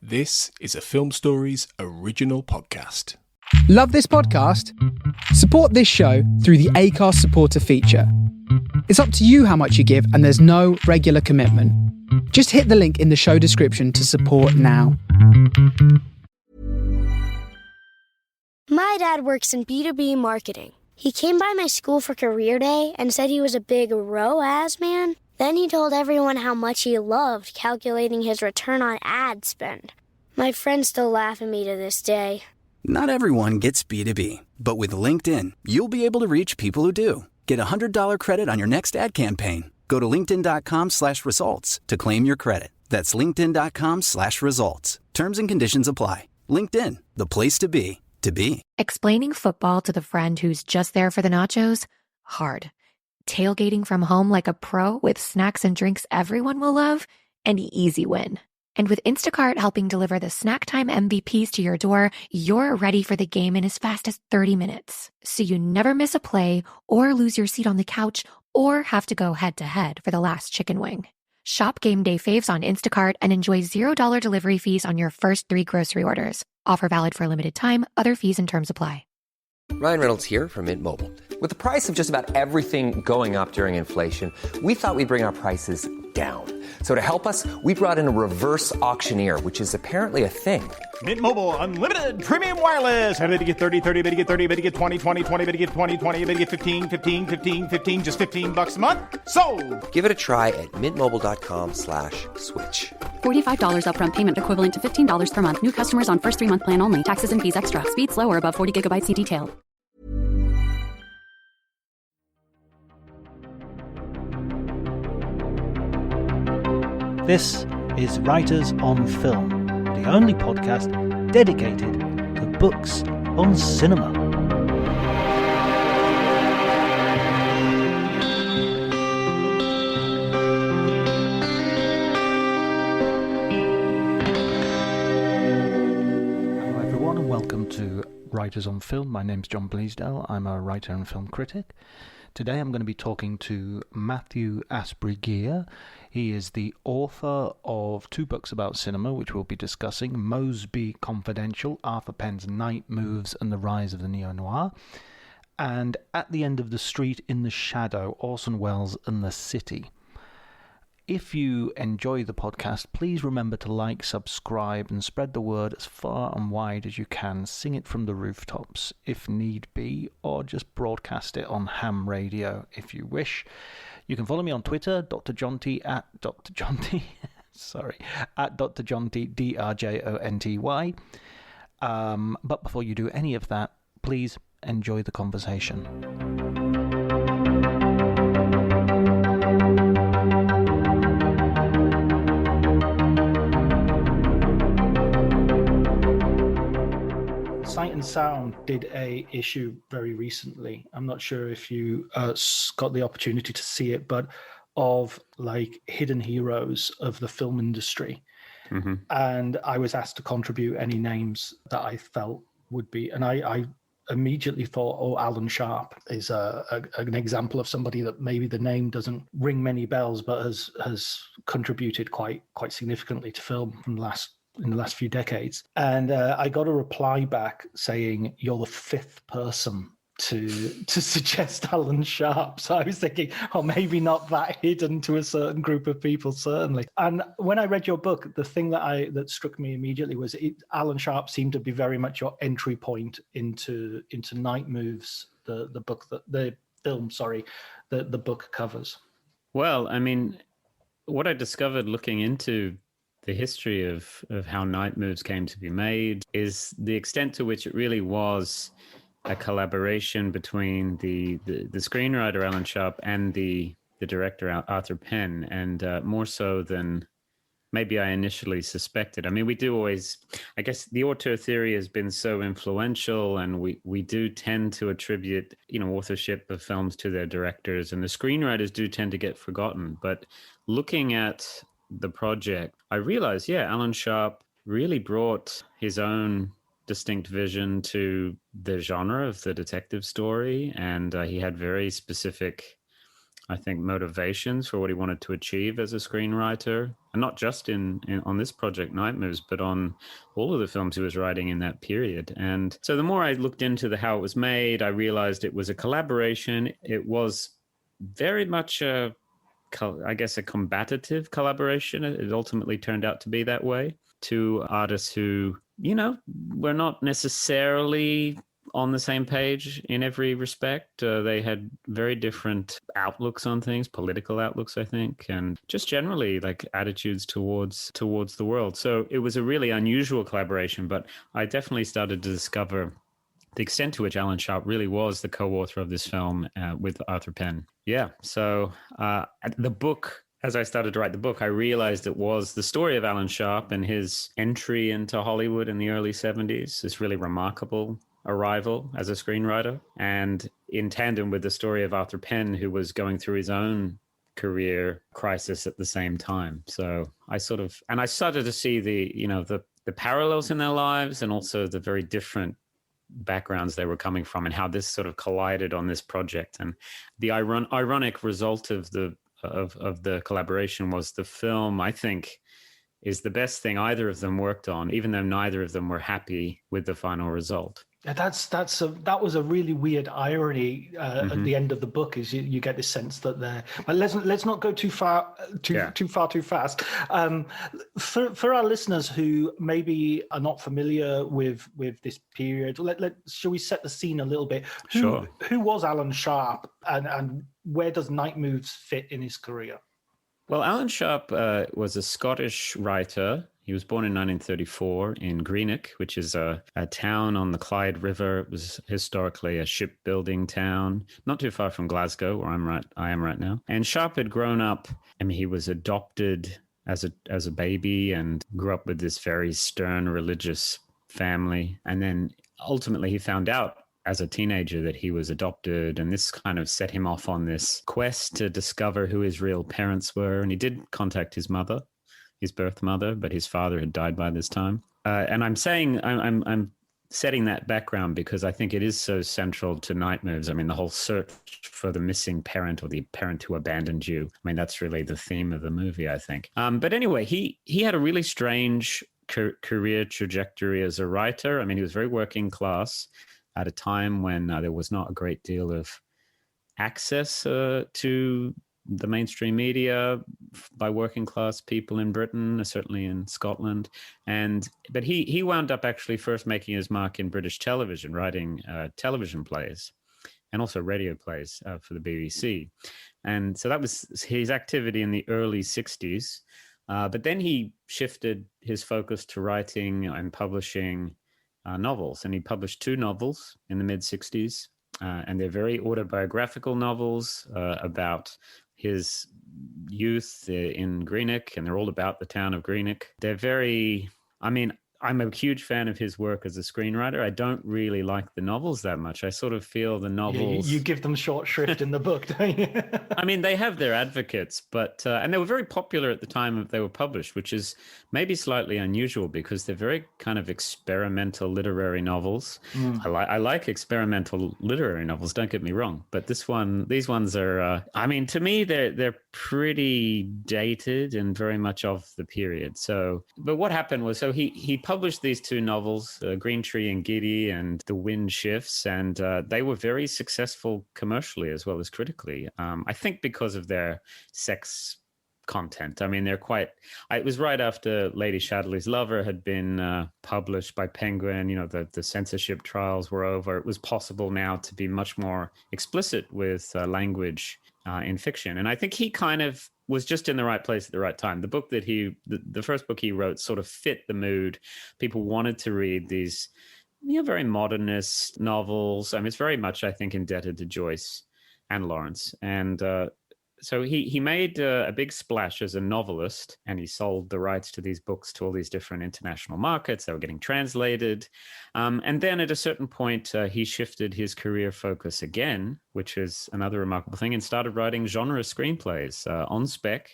This is a Film Stories original podcast. Love this podcast? Support this show through the Acast supporter feature. It's up to you how much you give, and there's no regular commitment. Just hit the link in the show description to support now. My dad works in B2B marketing. He came by my school for career day and said he was a big ROAS man. Then he told everyone how much he loved calculating his return on ad spend. My friends still laugh at me to this day. Not everyone gets B2B, but with LinkedIn, you'll be able to reach people who do. Get a $100 credit on your next ad campaign. Go to linkedin.com/results to claim your credit. That's linkedin.com/results. Terms and conditions apply. LinkedIn, the place to be, to be. Explaining football to the friend who's just there for the nachos? Hard. Tailgating from home like a pro with snacks and drinks everyone will love? An easy win. And with Instacart helping deliver the snack time MVPs to your door, you're ready for the game in as fast as 30 minutes. So you never miss a play or lose your seat on the couch or have to go head-to-head for the last chicken wing. Shop Game Day Faves on Instacart and enjoy $0 delivery fees on your first 3 grocery orders. Offer valid for a limited time. Other fees and terms apply. Ryan Reynolds here from Mint Mobile. With the price of just about everything going up during inflation, we thought we'd bring our prices down. So to help us, we brought in a reverse auctioneer, which is apparently a thing. Mint Mobile Unlimited Premium Wireless. How to get 30, 30, bit to get 30, bit to get 20, 20, 20, bit to get 20, 20, bit to get 15, 15, 15, 15, just $15 a month? Sold! Give it a try at mintmobile.com/switch. $45 upfront payment equivalent to $15 per month. New customers on first 3-month plan only. Taxes and fees extra. Speed slower above 40 gigabytes per detail. This is Writers on Film, the only podcast dedicated to books on cinema. Hello everyone and welcome to Writers on Film. My name's John Bleasdale. I'm a writer and film critic. Today I'm going to be talking to Matthew Asprey. He is the author of 2 books about cinema, which we'll be discussing: Mosby Confidential, Arthur Penn's Night Moves and the Rise of the Neo-Noir, and At the End of the Street in the Shadow, Orson Welles and the City. If you enjoy the podcast, please remember to like, subscribe, and spread the word as far and wide as you can. Sing it from the rooftops, if need be, or just broadcast it on ham radio if you wish. You can follow me on Twitter, Dr. Jonty, at Dr. Jonty, at Dr. Jonty, DRJONTY. But before you do any of that, please enjoy the conversation. Sight and Sound did a issue very recently. I'm not sure if you got the opportunity to see it, but of like hidden heroes of the film industry. Mm-hmm. And I was asked to contribute any names that I felt would be, and I immediately thought, oh, Alan Sharp is an example of somebody that maybe the name doesn't ring many bells, but has contributed quite significantly to film in the last few decades. And I got a reply back saying, you're the 5th person to suggest Alan Sharp. So I was thinking, oh, maybe not that hidden to a certain group of people, certainly. And when I read your book, the thing that struck me immediately was Alan Sharp seemed to be very much your entry point into Night Moves, the book covers. Well, I mean, what I discovered looking into the history of how Night Moves came to be made is the extent to which it really was a collaboration between the screenwriter Alan Sharp and the director Arthur Penn, and more so than maybe I initially suspected. I mean, we do always, I guess the auteur theory has been so influential, and we do tend to attribute, authorship of films to their directors, and the screenwriters do tend to get forgotten. But looking at the project, I realized, Alan Sharp really brought his own distinct vision to the genre of the detective story, and he had very specific I think, motivations for what he wanted to achieve as a screenwriter, and not just in on this project, Night Moves, but on all of the films he was writing in that period. And so the more I looked into how it was made, I realized it was a collaboration. It was very much a combative collaboration. It ultimately turned out to be that way. Two artists who, were not necessarily on the same page in every respect. They had very different outlooks on things, political outlooks, I think, and just generally like attitudes towards the world. So it was a really unusual collaboration, but I definitely started to discover the extent to which Alan Sharp really was the co-author of this film with Arthur Penn. Yeah, so the book, as I started to write the book, I realized it was the story of Alan Sharp and his entry into Hollywood in the early 70s, this really remarkable arrival as a screenwriter, and in tandem with the story of Arthur Penn, who was going through his own career crisis at the same time. So I started to see the parallels in their lives, and also the very different backgrounds they were coming from, and how this sort of collided on this project. And the ironic result of the collaboration was the film, I think, is the best thing either of them worked on, even though neither of them were happy with the final result. That was a really weird irony at the end of the book. Is you get this sense that they're. But let's not go too far too fast. For our listeners who maybe are not familiar with this period, shall we set the scene a little bit? Who was Alan Sharp, and where does Night Moves fit in his career? Well, Alan Sharp was a Scottish writer. He was born in 1934 in Greenock, which is a town on the Clyde River. It was historically a shipbuilding town, not too far from Glasgow, where I am right now. And Sharp had grown up. I mean, he was adopted as a baby and grew up with this very stern religious family. And then ultimately he found out as a teenager that he was adopted, and this kind of set him off on this quest to discover who his real parents were. And he did contact his mother, his birth mother, but his father had died by this time. And I'm setting that background because I think it is so central to Night Moves. I mean, the whole search for the missing parent, or the parent who abandoned you. I mean, that's really the theme of the movie, I think. But anyway, he had a really strange career trajectory as a writer. I mean, he was very working class at a time when there was not a great deal of access to the mainstream media by working class people in Britain, certainly in Scotland. But he wound up actually first making his mark in British television, writing television plays and also radio plays for the BBC. And so that was his activity in the early 60s. But then he shifted his focus to writing and publishing novels, and he published 2 novels in the mid-60s, and they're very autobiographical novels about his youth in Greenock, and they're all about the town of Greenock. They're very, I mean, I'm a huge fan of his work as a screenwriter. I don't really like the novels that much. I sort of feel the novels... You give them short shrift in the book, don't you? I mean, they have their advocates, but... and they were very popular at the time they were published, which is maybe slightly unusual because they're very kind of experimental literary novels. I like experimental literary novels, don't get me wrong. But these ones are... I mean, to me, they're pretty dated and very much of the period. So, but what happened was, so he published these 2 novels, Green Tree and Giddy and The Wind Shifts, and they were very successful commercially as well as critically. I think because of their sex content. I mean, they're quite... It was right after Lady Chatterley's Lover had been published by Penguin. You know, the censorship trials were over. It was possible now to be much more explicit with language in fiction. And I think he kind of was just in the right place at the right time. The book that the first book he wrote sort of fit the mood. People wanted to read these, very modernist novels. I mean, it's very much, I think, indebted to Joyce and Lawrence. And so he made a big splash as a novelist, and he sold the rights to these books to all these different international markets. They were getting translated. And then at a certain point, he shifted his career focus again, which is another remarkable thing, and started writing genre screenplays on spec.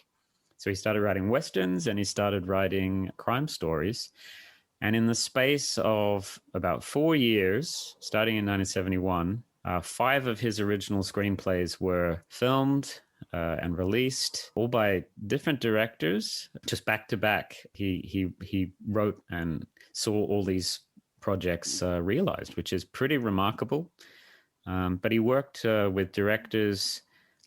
So he started writing Westerns, and he started writing crime stories. And in the space of about 4 years, starting in 1971, 5 of his original screenplays were filmed, and released, all by different directors, just back to back. He wrote and saw all these projects realized, which is pretty remarkable. But he worked with directors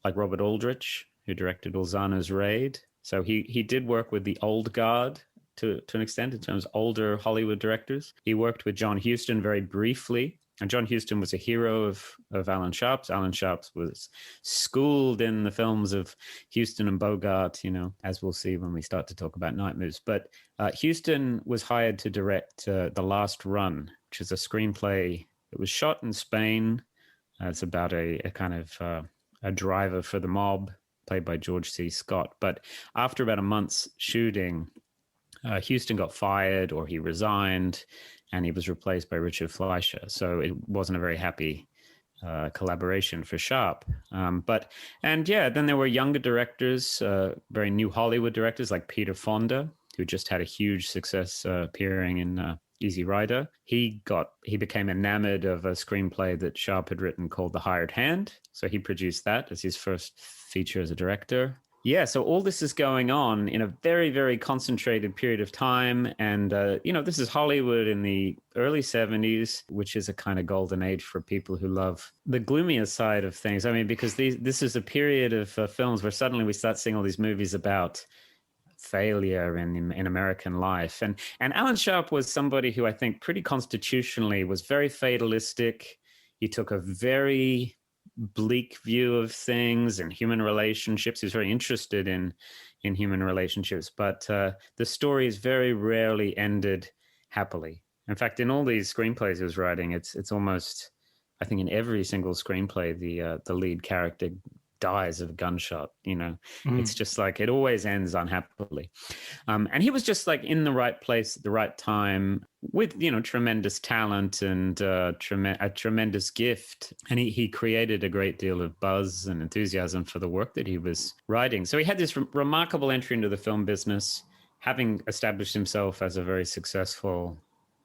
like Robert Aldrich, who directed Ulzano's Raid. So he did work with the old guard to an extent in terms of older Hollywood directors. He worked with John Huston very briefly. And John Huston was a hero of Alan Sharp's. Alan Sharp's was schooled in the films of Huston and Bogart, as we'll see when we start to talk about Night Moves. But Huston was hired to direct The Last Run, which is a screenplay that was shot in Spain. It's about a kind of a driver for the mob, played by George C. Scott. But after about a month's shooting, Huston got fired, or he resigned, and he was replaced by Richard Fleischer. So it wasn't a very happy collaboration for Sharp. Then there were younger directors, very new Hollywood directors like Peter Fonda, who just had a huge success appearing in Easy Rider. He became enamored of a screenplay that Sharp had written called The Hired Hand. So he produced that as his first feature as a director. Yeah, so all this is going on in a very, very concentrated period of time. And, this is Hollywood in the early 70s, which is a kind of golden age for people who love the gloomier side of things. I mean, because this is a period of films where suddenly we start seeing all these movies about failure in American life. And Alan Sharp was somebody who I think pretty constitutionally was very fatalistic. He took a very bleak view of things and human relationships. He was very interested in human relationships, but the stories very rarely ended happily. In fact, in all these screenplays he was writing, it's almost, I think in every single screenplay, the lead character dies of a gunshot. It's just like it always ends unhappily. And he was just like in the right place at the right time with, tremendous talent and a tremendous gift. And he created a great deal of buzz and enthusiasm for the work that he was writing. So he had this remarkable entry into the film business, having established himself as a very successful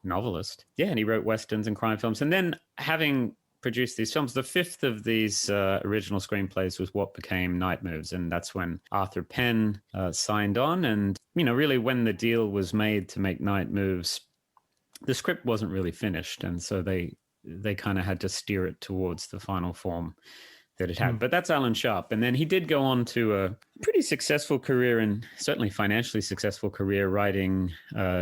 novelist. Yeah, and he wrote westerns and crime films. And then having produced these films, the fifth of these original screenplays was what became Night Moves. And that's when Arthur Penn signed on. And, really when the deal was made to make Night Moves, the script wasn't really finished. And so they kind of had to steer it towards the final form that it had. But that's Alan Sharp. And then he did go on to a pretty successful career, and certainly financially successful career, writing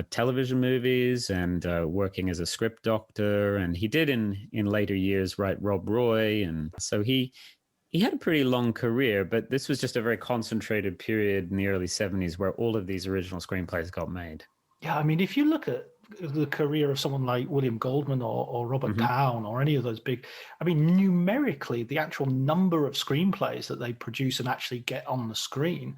television movies and working as a script doctor. And he did in later years write Rob Roy. And so he had a pretty long career, but this was just a very concentrated period in the early 70s where all of these original screenplays got made. Yeah, I mean, if you look at the career of someone like William Goldman or Robert Towne or any of those big, I mean, numerically, the actual number of screenplays that they produce and actually get on the screen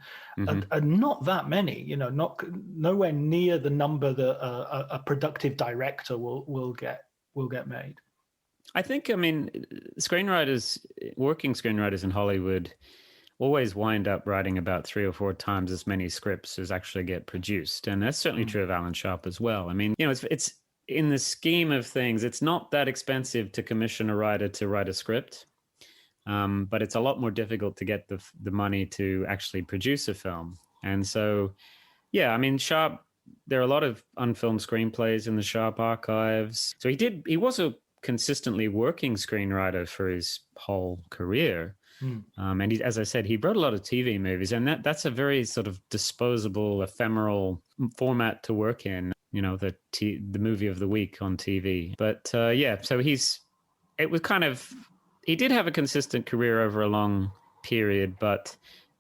are not that many, nowhere near the number that a productive director will get made. I think, working screenwriters in Hollywood always wind up writing about 3 or 4 times as many scripts as actually get produced. And that's certainly true of Alan Sharp as well. I mean, it's in the scheme of things, it's not that expensive to commission a writer to write a script, but it's a lot more difficult to get the money to actually produce a film. And so, yeah, I mean, Sharp, there are a lot of unfilmed screenplays in the Sharp archives. So he was a consistently working screenwriter for his whole career. And he, as I said, he wrote a lot of TV movies, and that's a very sort of disposable, ephemeral format to work in, the movie of the week on TV. But so he did have a consistent career over a long period, but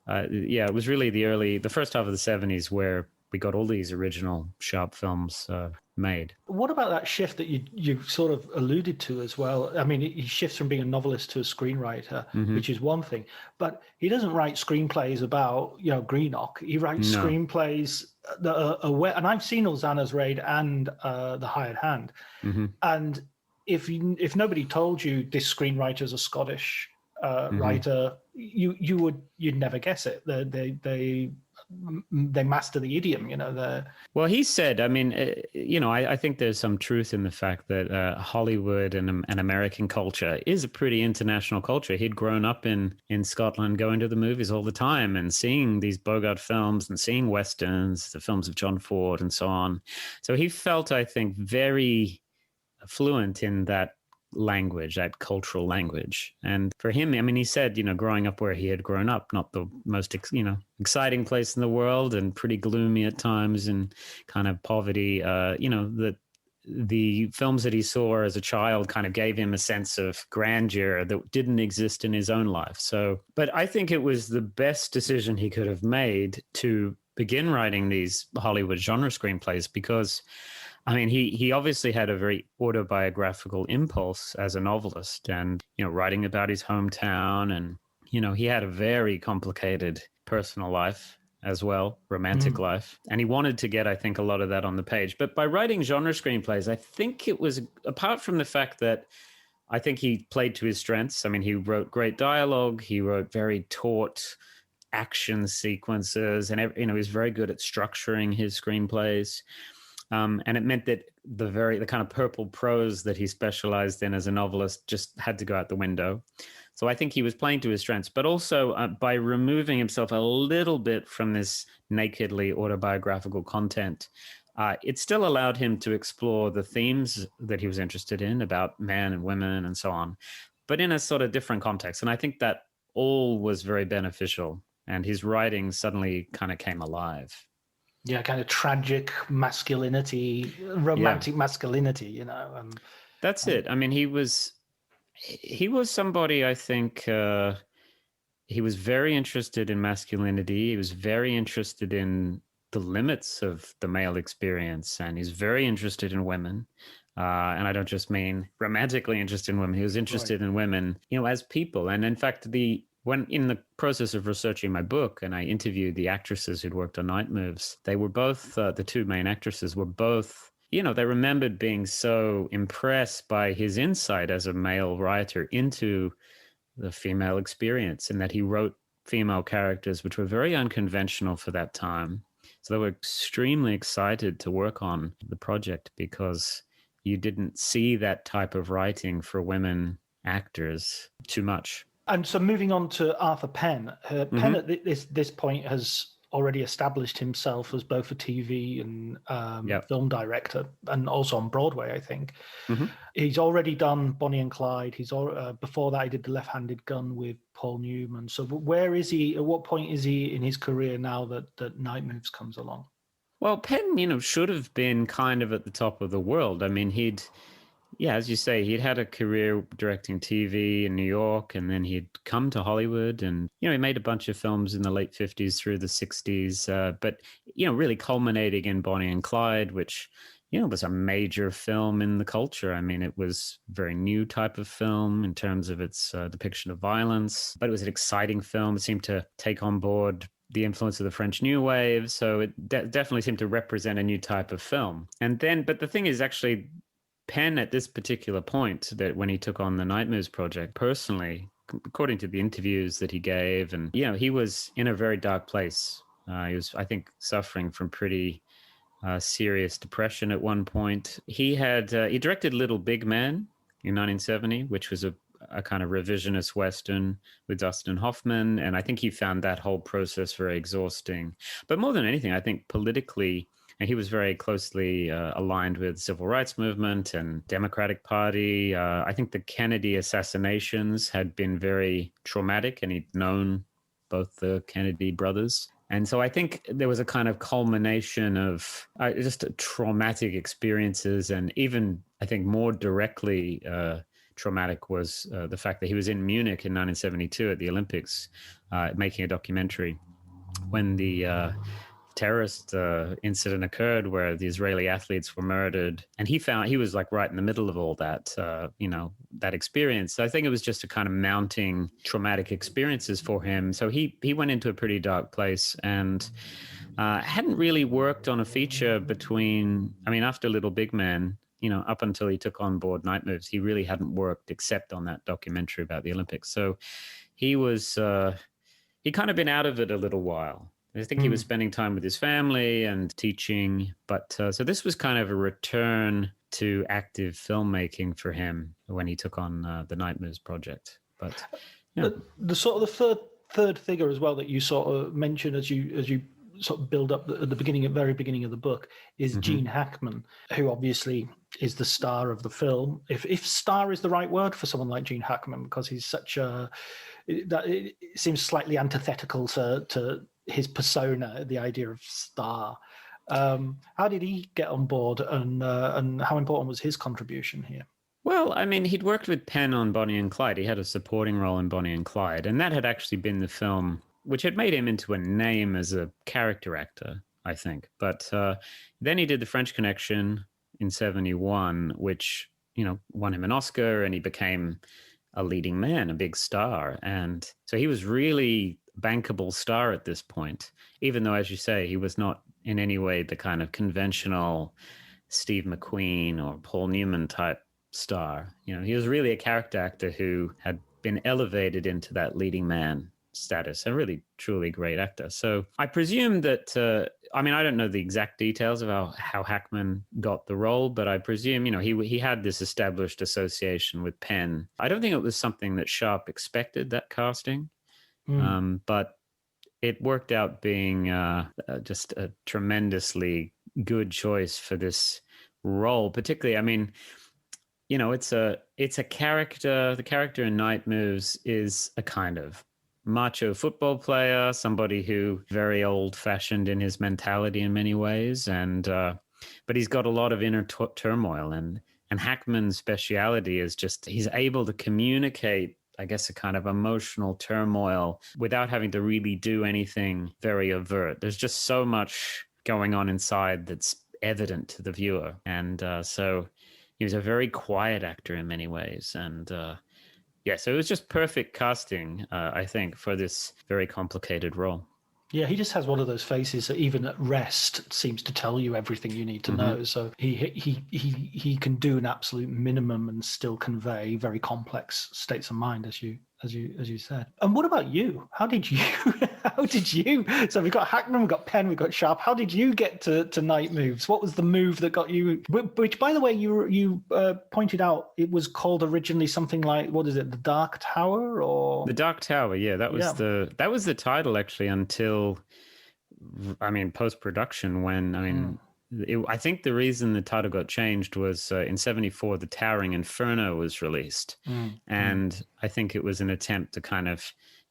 it was really the first half of the 70s where we got all these original Sharp films made. What about that shift that you sort of alluded to as well? I mean, he shifts from being a novelist to a screenwriter, which is one thing, but he doesn't write screenplays about, Greenock. He writes screenplays that are aware, and I've seen Ulzano's Raid and The Hired Hand. And if nobody told you this screenwriter is a Scottish writer, you'd never guess it. they master the idiom. Well, he said, I mean, I think there's some truth in the fact that Hollywood and American culture is a pretty international culture. He'd grown up in Scotland, going to the movies all the time and seeing these Bogart films and seeing Westerns, the films of John Ford and so on. So he felt, I think, very fluent in that language, that cultural language. And for him, I mean, he said, growing up where he had grown up, not the most, exciting place in the world and pretty gloomy at times and kind of poverty, that the films that he saw as a child kind of gave him a sense of grandeur that didn't exist in his own life. So, but I think it was the best decision he could have made to begin writing these Hollywood genre screenplays because I mean, he obviously had a very autobiographical impulse as a novelist and, writing about his hometown. And, he had a very complicated personal life as well, romantic life. And he wanted to get, I think, a lot of that on the page. But by writing genre screenplays, I think it was, apart from the fact that I think he played to his strengths. I mean, he wrote great dialogue. He wrote very taut action sequences. And, he was very good at structuring his screenplays. And it meant that the kind of purple prose that he specialized in as a novelist just had to go out the window. So I think he was playing to his strengths, but also by removing himself a little bit from this nakedly autobiographical content, it still allowed him to explore the themes that he was interested in about men and women and so on, but in a sort of different context. And I think that all was very beneficial, and his writing suddenly kind of came alive. Yeah, kind of tragic masculinity, romantic masculinity, That's it. I mean, he was somebody, I think, he was very interested in masculinity. He was very interested in the limits of the male experience, and he's very interested in women. And I don't just mean romantically interested in women. He was interested in women, as people. And in fact, when in the process of researching my book and I interviewed the actresses who'd worked on Night Moves, they were both, the two main actresses were both, they remembered being so impressed by his insight as a male writer into the female experience, and that he wrote female characters which were very unconventional for that time. So they were extremely excited to work on the project because you didn't see that type of writing for women actors too much. And so moving on to Arthur Penn, Penn at this point has already established himself as both a TV and film director, and also on Broadway, I think. He's already done Bonnie and Clyde. Before that, he did The Left-Handed Gun with Paul Newman. So where is he? At what point is he in his career now that Night Moves comes along? Well, Penn, should have been kind of at the top of the world. I mean, as you say, he'd had a career directing TV in New York, and then he'd come to Hollywood, and, he made a bunch of films in the late 50s through the 60s, but, really culminating in Bonnie and Clyde, which, was a major film in the culture. I mean, it was a very new type of film in terms of its depiction of violence, but it was an exciting film. It seemed to take on board the influence of the French New Wave, so it definitely seemed to represent a new type of film. But the thing is, actually, Penn at this particular point, that when he took on the Night Moves project, personally, according to the interviews that he gave, and he was in a very dark place. He was, I think, suffering from pretty serious depression at one point. He directed Little Big Man in 1970, which was a kind of revisionist Western with Dustin Hoffman, and I think he found that whole process very exhausting. But more than anything, I think politically, and he was very closely aligned with the Civil Rights Movement and Democratic Party. I think the Kennedy assassinations had been very traumatic, and he'd known both the Kennedy brothers. And so I think there was a kind of culmination of just traumatic experiences, and even, I think, more directly traumatic was the fact that he was in Munich in 1972 at the Olympics making a documentary when the terrorist incident occurred where the Israeli athletes were murdered, and he was like right in the middle of all that, that experience. So I think it was just a kind of mounting traumatic experiences for him. So he went into a pretty dark place, and hadn't really worked on a feature after Little Big Man, up until he took on board Night Moves, he really hadn't worked except on that documentary about the Olympics. So he was, he kind of been out of it a little while. I think he was spending time with his family and teaching. But so this was kind of a return to active filmmaking for him when he took on the Night Moves project. But yeah. The sort of the third figure as well that you sort of mentioned as you sort of build up at the very beginning of the book is Gene Hackman, who obviously is the star of the film. If star is the right word for someone like Gene Hackman, because he's such it seems slightly antithetical to his persona, the idea of star. How did he get on board, and how important was his contribution here? Well, I mean, he'd worked with Penn on Bonnie and Clyde. He had a supporting role in Bonnie and Clyde, and that had actually been the film which had made him into a name as a character actor, I think. But then he did The French Connection in 1971, which, won him an Oscar, and he became a leading man, a big star. And so he was really a bankable star at this point, even though, as you say, he was not in any way the kind of conventional Steve McQueen or Paul Newman type star. He was really a character actor who had been elevated into that leading man status, a really truly great actor. So I presume that I don't know the exact details of how Hackman got the role, but I presume he had this established association with Penn. I don't think it was something that Sharp expected, that casting, but it worked out being just a tremendously good choice for this role. Particularly, it's a character. The character in Night Moves is a kind of macho football player, somebody who very old-fashioned in his mentality in many ways, and but he's got a lot of inner turmoil. And Hackman's speciality is just he's able to communicate, I guess, a kind of emotional turmoil without having to really do anything very overt. There's just so much going on inside that's evident to the viewer, and so he was a very quiet actor in many ways, and so it was just perfect casting, I think, for this very complicated role. Yeah, he just has one of those faces that even at rest seems to tell you everything you need to know. So he can do an absolute minimum and still convey very complex states of mind, as you said. And what about you? How did you? So we've got Hackman, we've got Penn, we've got Sharp. How did you get to Night Moves? What was the move that got you? Which, by the way, you pointed out it was called originally something like, what is it, the Dark Tower, or the Dark Tower? Yeah, that was the title actually until, post-production when I think the reason the title got changed was in 1974, The Towering Inferno was released. And I think it was an attempt to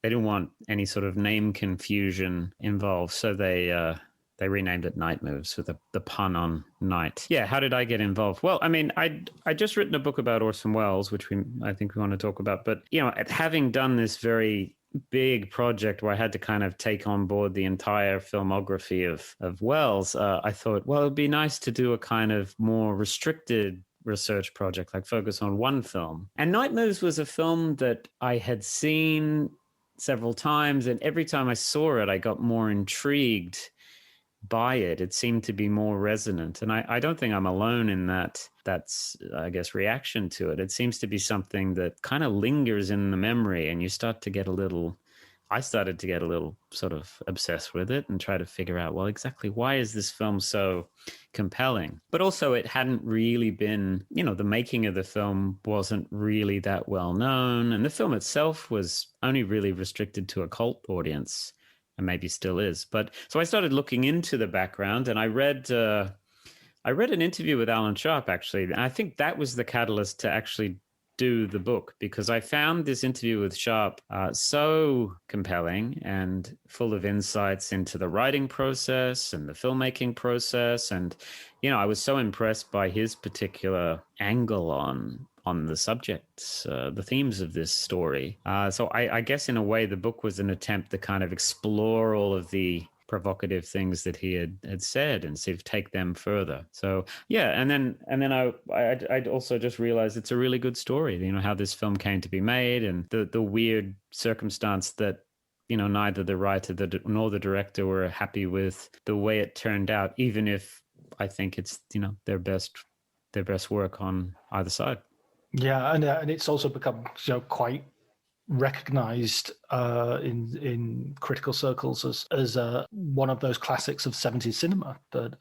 they didn't want any sort of name confusion involved. So they renamed it Night Moves with the pun on night. Yeah, how did I get involved? Well, I just written a book about Orson Welles, which I think we want to talk about. But, having done this very big project where I had to kind of take on board the entire filmography of Welles, I thought, well, it'd be nice to do a kind of more restricted research project, like focus on one film. And Night Moves was a film that I had seen several times, and every time I saw it, I got more intrigued by it. It seemed to be more resonant. And I don't think I'm alone in that's, I guess, reaction to it. It seems to be something that kind of lingers in the memory, and I started to get a little sort of obsessed with it and try to figure out, well, exactly why is this film so compelling? But also it hadn't really been, the making of the film wasn't really that well known. And the film itself was only really restricted to a cult audience, and maybe still is. But so I started looking into the background, and I read an interview with Alan Sharp, actually. And I think that was the catalyst to actually do the book, because I found this interview with Sharp so compelling and full of insights into the writing process and the filmmaking process. And, I was so impressed by his particular angle on the subjects, the themes of this story. So I guess in a way, the book was an attempt to kind of explore all of the provocative things that he had said and sort of take them further. So yeah, and then I also just realized it's a really good story, how this film came to be made, and the weird circumstance that neither the writer nor the director were happy with the way it turned out, even if I think it's their best work on either side. Yeah, and it's also become quite recognized in critical circles as one of those classics of 70s cinema that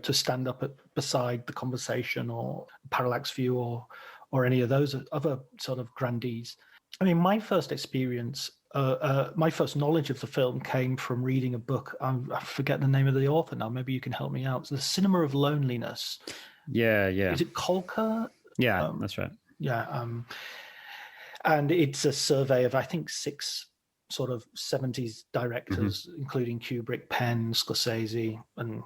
to stand up beside The Conversation or Parallax View or any of those other sort of grandees. I mean, my first experience, my first knowledge of the film came from reading a book. I forget the name of the author now. Maybe you can help me out. It's The Cinema of Loneliness. Yeah. Is it Kolker? Yeah, that's right. Yeah. And it's a survey of, I think, 6 sort of 70s directors, including Kubrick, Penn, Scorsese, and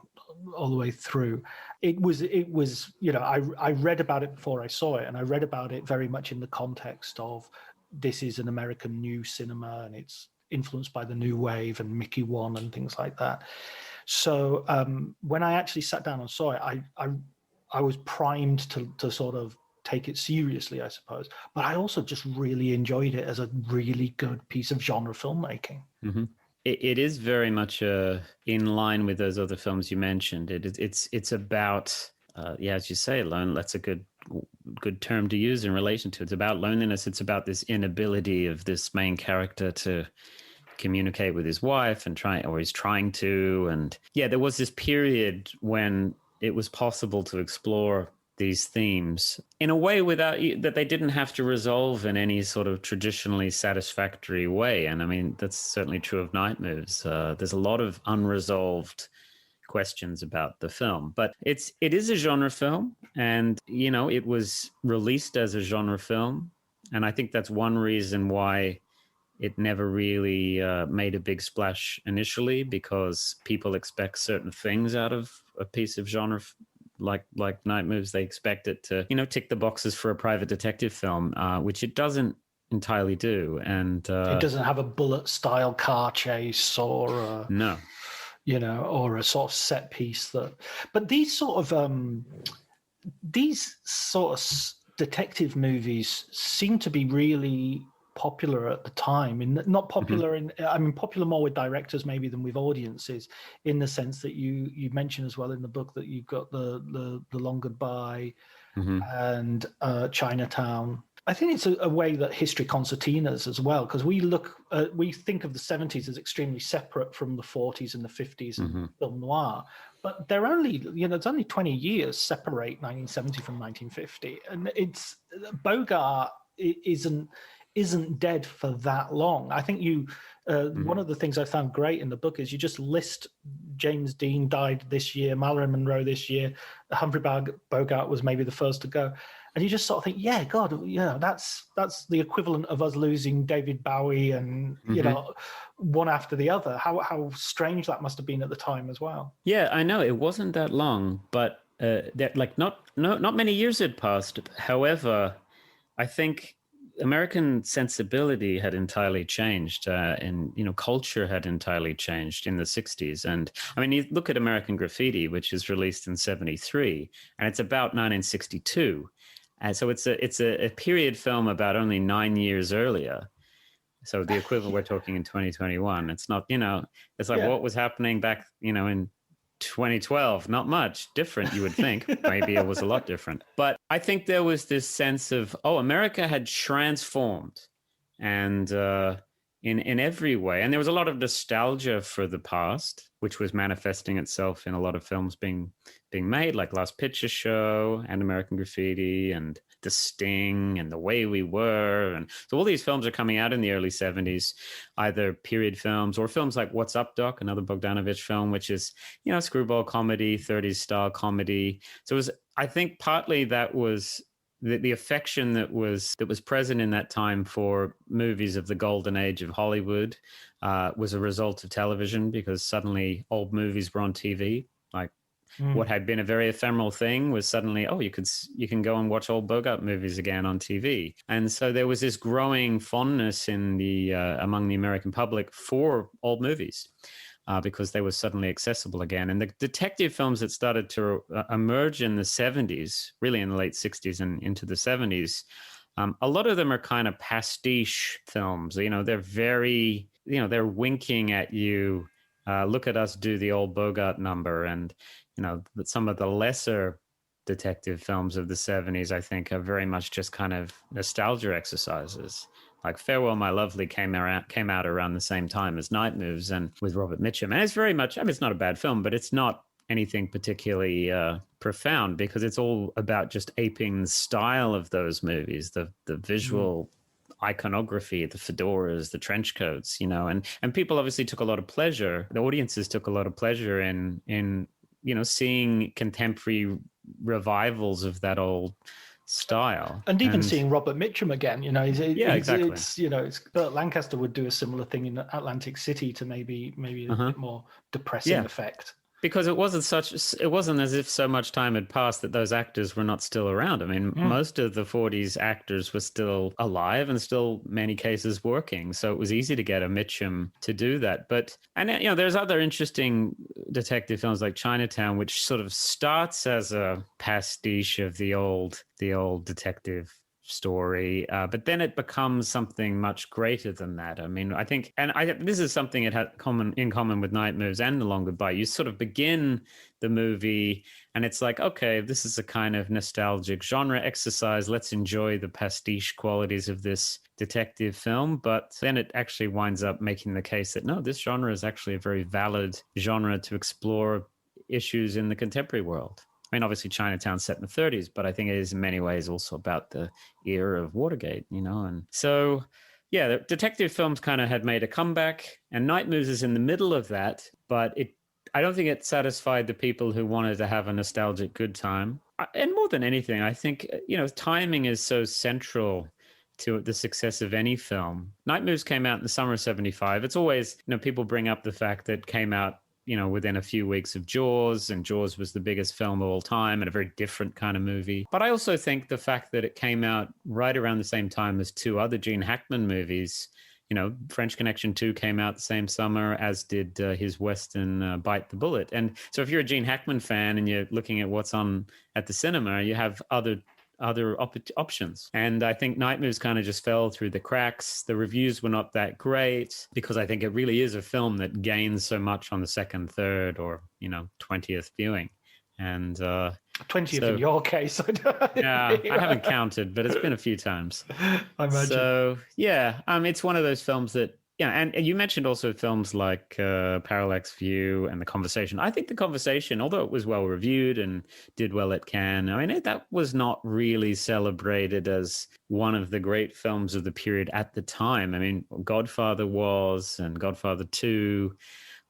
all the way through. It was, I read about it before I saw it, and I read about it very much in the context of this is an American new cinema, and it's influenced by the new wave and Mickey One and things like that. So when I actually sat down and saw it, I was primed to sort of take it seriously, I suppose. But I also just really enjoyed it as a really good piece of genre filmmaking. Mm-hmm. It is very much in line with those other films you mentioned. It's about, as you say, alone. That's a good term to use in relation to. It's about loneliness. It's about this inability of this main character to communicate with his wife he's trying to. And yeah, there was this period when it was possible to explore these themes in a way that they didn't have to resolve in any sort of traditionally satisfactory way. And I mean, that's certainly true of Night Moves. There's a lot of unresolved questions about the film, but it is a genre film, and it was released as a genre film, and I think that's one reason why it never really made a big splash initially, because people expect certain things out of a piece of genre like Night Moves. They expect it to tick the boxes for a private detective film, which it doesn't entirely do. And it doesn't have a bullet style car chase or no, or a sort of set piece but these sort of detective movies seem to be really popular at the time, and not popular popular more with directors maybe than with audiences, in the sense that you mentioned as well in the book that you've got the Long Goodbye and Chinatown. I think it's a way that history concertinas as well, because we think of the 70s as extremely separate from the 40s and the 50s and film noir, but they're only it's only 20 years separate 1970 from 1950, and it's Bogart isn't dead for that long. I think one of the things I found great in the book is you just list James Dean died this year, Marilyn Monroe this year, Humphrey Bogart was maybe the first to go. And you just sort of think, yeah, God, that's the equivalent of us losing David Bowie and, one after the other. How strange that must have been at the time as well. Yeah, I know. It wasn't that long, but not many years had passed. However, I think American sensibility had entirely changed, and culture had entirely changed in the 60s. And I mean, you look at American Graffiti, which is released in 73, and it's about 1962. And so it's a period film about only 9 years earlier. So the equivalent, we're talking in 2021. It's not, it's like what was happening back, in 2012, not much different, you would think. Maybe it was a lot different. But I think there was this sense of, America had transformed, and in every way. And there was a lot of nostalgia for the past, which was manifesting itself in a lot of films being made, like Last Picture Show and American Graffiti and The Sting and The Way We Were. And so all these films are coming out in the early 70s, either period films or films like What's Up, Doc, another Bogdanovich film, which is, screwball comedy, 30s style comedy. So it was, I think partly that was the affection that was present in that time for movies of the golden age of Hollywood was a result of television, because suddenly old movies were on TV. Like what had been a very ephemeral thing was suddenly, you can go and watch old Bogart movies again on TV. And so there was this growing fondness in among the American public for old movies. Because they were suddenly accessible again. And the detective films that started to emerge in the 70s, really in the late 60s and into the 70s, a lot of them are kind of pastiche films. They're very, they're winking at you. Look at us do the old Bogart number. And, some of the lesser detective films of the 70s, I think, are very much just kind of nostalgia exercises. Like Farewell, My Lovely came out around the same time as Night Moves, and with Robert Mitchum. And it's very much, I mean, it's not a bad film, but it's not anything particularly profound, because it's all about just aping the style of those movies, the visual iconography, the fedoras, the trench coats, you know, and people obviously took a lot of pleasure. The audiences took a lot of pleasure in you know, seeing contemporary revivals of that old style, and even seeing Robert Mitchum again. You know, exactly. It's, you know, it's Burt Lancaster would do a similar thing in Atlantic City to maybe a bit more depressing effect. Because it wasn't as if so much time had passed that those actors were not still around. I mean, most of the 40s actors were still alive and still many cases working. So it was easy to get a Mitchum to do that. But, and you know, there's other interesting detective films like Chinatown, which sort of starts as a pastiche of the old detective story, but then it becomes something much greater than that. I mean, I think this is something it had in common with Night Moves and The Long Goodbye. You sort of begin the movie and it's like, okay, this is a kind of nostalgic genre exercise. Let's enjoy the pastiche qualities of this detective film. But then it actually winds up making the case that no, this genre is actually a very valid genre to explore issues in the contemporary world. I mean, obviously Chinatown's set in the 30s, but I think it is in many ways also about the era of Watergate, you know? And so, yeah, the detective films kind of had made a comeback, and Night Moves is in the middle of that, but I don't think it satisfied the people who wanted to have a nostalgic good time. And more than anything, I think, you know, timing is so central to the success of any film. Night Moves came out in the summer of 75. It's always, you know, people bring up the fact that it came out, you know, within a few weeks of Jaws, and Jaws was the biggest film of all time and a very different kind of movie. But I also think the fact that it came out right around the same time as two other Gene Hackman movies, you know, French Connection 2 came out the same summer, as did his Western Bite the Bullet. And so if you're a Gene Hackman fan and you're looking at what's on at the cinema, you have other options. And I think Night Moves kind of just fell through the cracks. The reviews were not that great, because I think it really is a film that gains so much on the second, third, or, you know, 20th viewing. And 20th in your case. Yeah, I haven't counted, but it's been a few times. I imagine. So yeah, it's one of those films that, yeah, and you mentioned also films like Parallax View and The Conversation. I think The Conversation, although it was well reviewed and did well at Cannes, I mean, that was not really celebrated as one of the great films of the period at the time. I mean, Godfather was, and Godfather 2,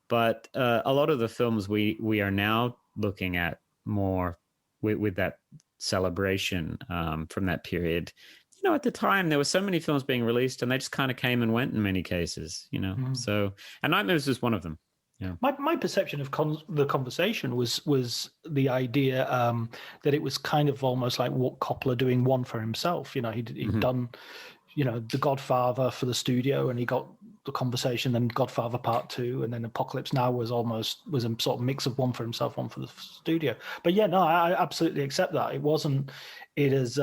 but a lot of the films we are now looking at more with that celebration from that period. You know, at the time, there were so many films being released, and they just kind of came and went in many cases, you know. So, and Night Moves was one of them. Yeah. My perception of The Conversation was the idea that it was kind of almost like what Coppola doing one for himself. You know, he'd done, you know, The Godfather for the studio, and he got The Conversation, then Godfather Part 2, and then Apocalypse Now was a sort of mix of one for himself, one for the studio. But yeah, no, I absolutely accept that. It wasn't. It has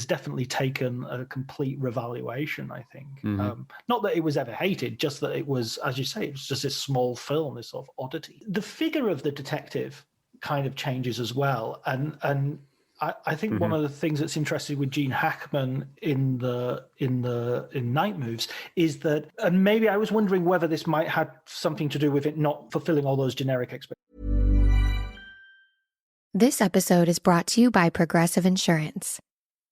definitely taken a complete revaluation, I think. Not that it was ever hated, just that it was, as you say, it was just this small film, this sort of oddity. The figure of the detective kind of changes as well, and I think one of the things that's interesting with Gene Hackman in Night Moves is that, and maybe I was wondering whether this might have something to do with it not fulfilling all those generic expectations. This episode is brought to you by Progressive Insurance.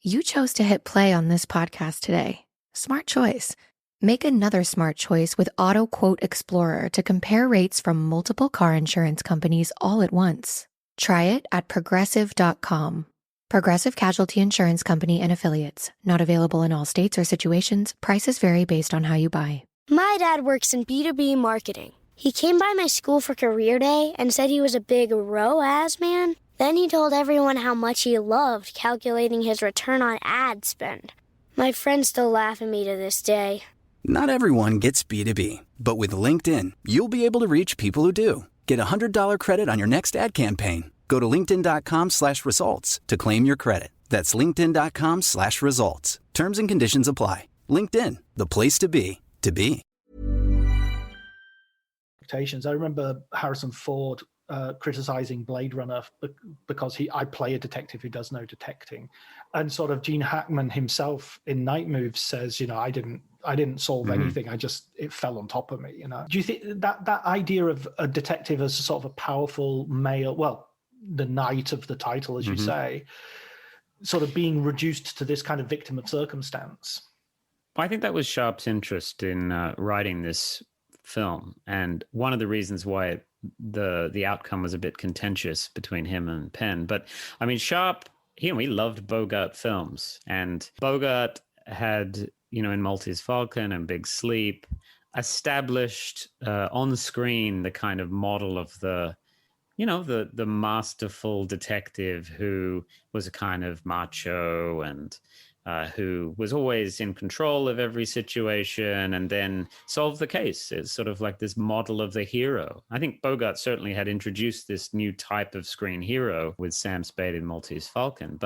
You chose to hit play on this podcast today. Smart choice. Make another smart choice with Auto Quote Explorer to compare rates from multiple car insurance companies all at once. Try it at progressive.com. Progressive Casualty Insurance Company and Affiliates. Not available in all states or situations. Prices vary based on how you buy. My dad works in B2B marketing. He came by my school for career day and said he was a big ROAS man. Then he told everyone how much he loved calculating his return on ad spend. My friends still laugh at me to this day. Not everyone gets B2B, but with LinkedIn, you'll be able to reach people who do. Get a $100 credit on your next ad campaign. Go to linkedin.com/results to claim your credit. That's linkedin.com/results. Terms and conditions apply. LinkedIn, the place to be, to be. I remember Harrison Ford criticizing Blade Runner because I play a detective who does no detecting, and sort of Gene Hackman himself in Night Moves says, I didn't solve anything. It fell on top of me. Do you think that idea of a detective as a sort of a powerful male, well, the knight of the title, as you say, sort of being reduced to this kind of victim of circumstance? I think that was Sharp's interest in writing this film, and one of the reasons why the outcome was a bit contentious between him and Penn. But I mean, Sharp, he loved Bogart films, and Bogart had, in Maltese Falcon and Big Sleep, established on screen the kind of model of the masterful detective who was a kind of macho and who was always in control of every situation and then solved the case. It's sort of like this model of the hero. I think Bogart certainly had introduced this new type of screen hero with Sam Spade in Maltese Falcon.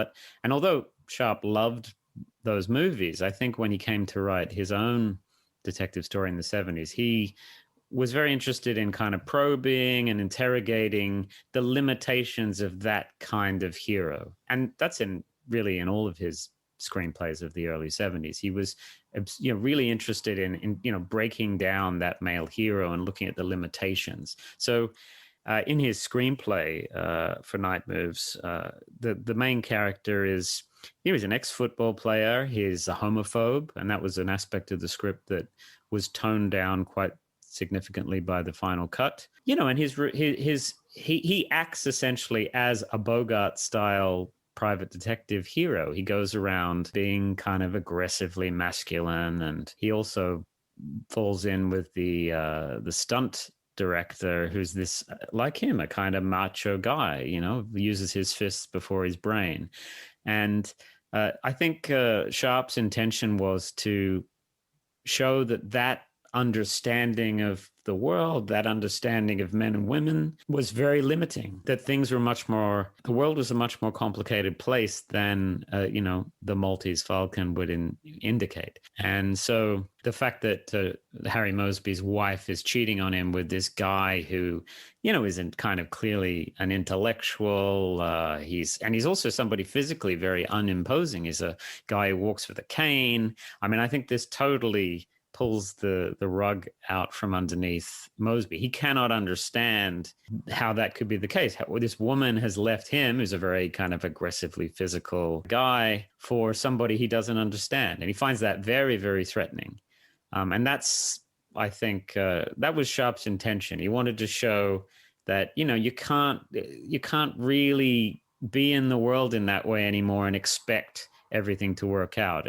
And although Sharp loved those movies, I think when he came to write his own detective story in the 70s, he was very interested in kind of probing and interrogating the limitations of that kind of hero. And that's really in all of his screenplays of the early 70s. He was really interested in breaking down that male hero and looking at the limitations. So in his screenplay for Night Moves, the main character is, he was an ex-football player. He's a homophobe, and that was an aspect of the script that was toned down quite significantly by the final cut. And he acts essentially as a Bogart-style private detective hero. He goes around being kind of aggressively masculine, and he also falls in with the stunt director, who's this, like him, a kind of macho guy, uses his fists before his brain. And I think Sharp's intention was to show that understanding of the world, that understanding of men and women, was very limiting. That the world was a much more complicated place than, the Maltese Falcon would indicate. And so the fact that Harry Mosby's wife is cheating on him with this guy who, isn't kind of clearly an intellectual, he's also somebody physically very unimposing. He's a guy who walks with a cane. I mean, I think this totally pulls the rug out from underneath Mosby. He cannot understand how that could be the case. How this woman has left him, who's a very kind of aggressively physical guy, for somebody he doesn't understand. And he finds that very, very threatening. And that's, I think, that was Sharp's intention. He wanted to show that, you can't really be in the world in that way anymore and expect everything to work out.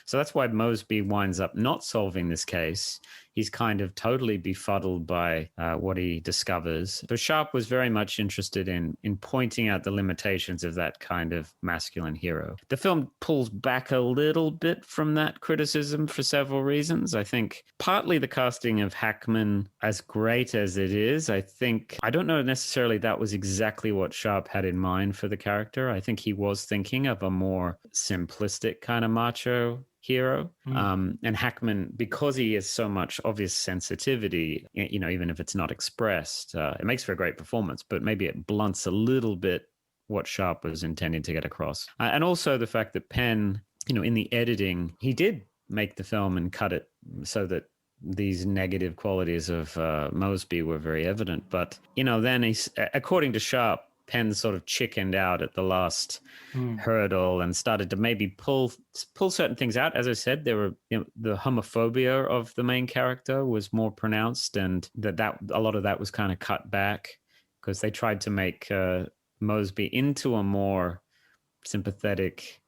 So that's why Mosby winds up not solving this case. He's kind of totally befuddled by what he discovers. But Sharp was very much interested in pointing out the limitations of that kind of masculine hero. The film pulls back a little bit from that criticism for several reasons. I think partly the casting of Hackman, as great as it is, I don't know necessarily that was exactly what Sharp had in mind for the character. I think he was thinking of a more simplistic kind of macho hero. And Hackman, because he has so much obvious sensitivity, even if it's not expressed, it makes for a great performance, but maybe it blunts a little bit what Sharp was intending to get across. And also the fact that Penn, in the editing, he did make the film and cut it so that these negative qualities of Mosby were very evident. But, then he's, according to Sharp, Penn sort of chickened out at the last hurdle and started to maybe pull certain things out. As I said, there were the homophobia of the main character was more pronounced, and that a lot of that was kind of cut back because they tried to make Mosby into a more sympathetic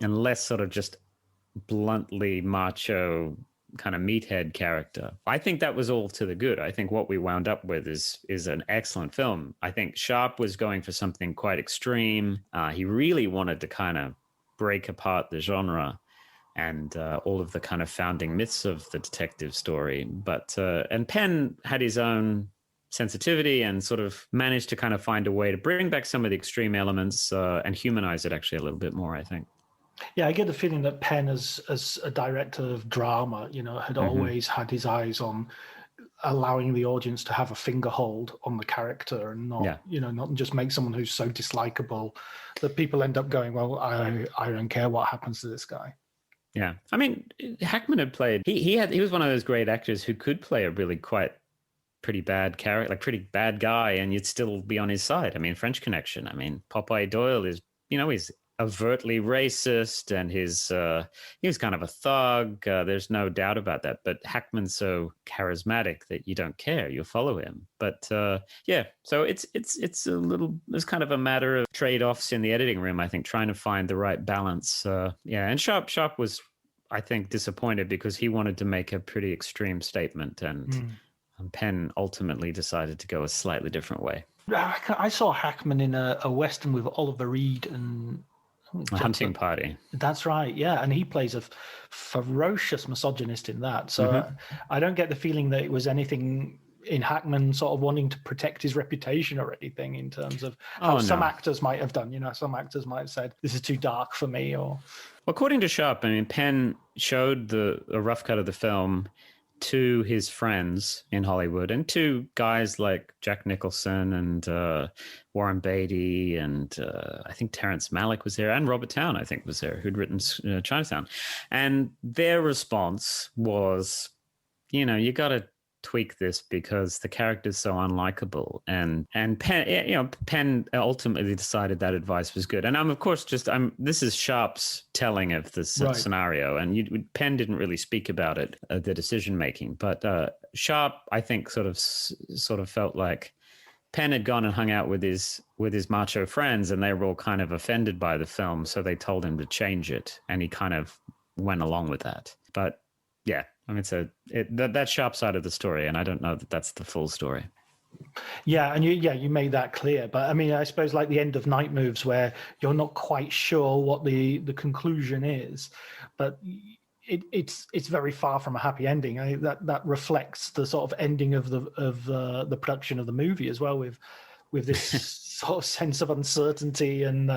and less sort of just bluntly macho kind of meathead character. I think that was all to the good. I think what we wound up with is an excellent film. I think Sharp was going for something quite extreme. He really wanted to kind of break apart the genre and all of the kind of founding myths of the detective story. But and Penn had his own sensitivity and sort of managed to kind of find a way to bring back some of the extreme elements and humanize it actually a little bit more, I think. Yeah, I get the feeling that Penn, as a director of drama, had always had his eyes on allowing the audience to have a finger hold on the character and not, not just make someone who's so dislikable that people end up going, well, I don't care what happens to this guy. Yeah. I mean, Hackman had played, he was one of those great actors who could play a really pretty bad character, like pretty bad guy, and you'd still be on his side. I mean, French Connection. I mean, Popeye Doyle is, he's overtly racist, and he was kind of a thug. There's no doubt about that. But Hackman's so charismatic that you don't care. You'll follow him. But so it's kind of a matter of trade-offs in the editing room, I think, trying to find the right balance. And Sharp was, I think, disappointed because he wanted to make a pretty extreme statement, and Penn ultimately decided to go a slightly different way. I saw Hackman in a Western with Oliver Reed and A Hunting Party. That's right, yeah. And he plays a ferocious misogynist in that. So I don't get the feeling that it was anything in Hackman sort of wanting to protect his reputation or anything in terms of how some actors might have done. Some actors might have said, this is too dark for me. Or according to Sharp, I mean, Penn showed a rough cut of the film to his friends in Hollywood and to guys like Jack Nicholson and Warren Beatty and I think Terrence Malick was there, and Robert Towne, I think, was there, who'd written Chinatown. And their response was, you got to tweak this because the character's so unlikable. And Penn ultimately decided that advice was good. And this is Sharp's telling of this scenario, and Penn didn't really speak about it, the decision making. But Sharp, I think, sort of felt like Penn had gone and hung out with his macho friends, and they were all kind of offended by the film, so they told him to change it, and he kind of went along with that. But yeah, I mean, that's Sharp side of the story, and I don't know that that's the full story. Yeah, and you made that clear. But I mean, I suppose like the end of Night Moves, where you're not quite sure what the conclusion is, but it's very far from a happy ending. That reflects the sort of ending of the production of the movie as well, with this sort of sense of uncertainty and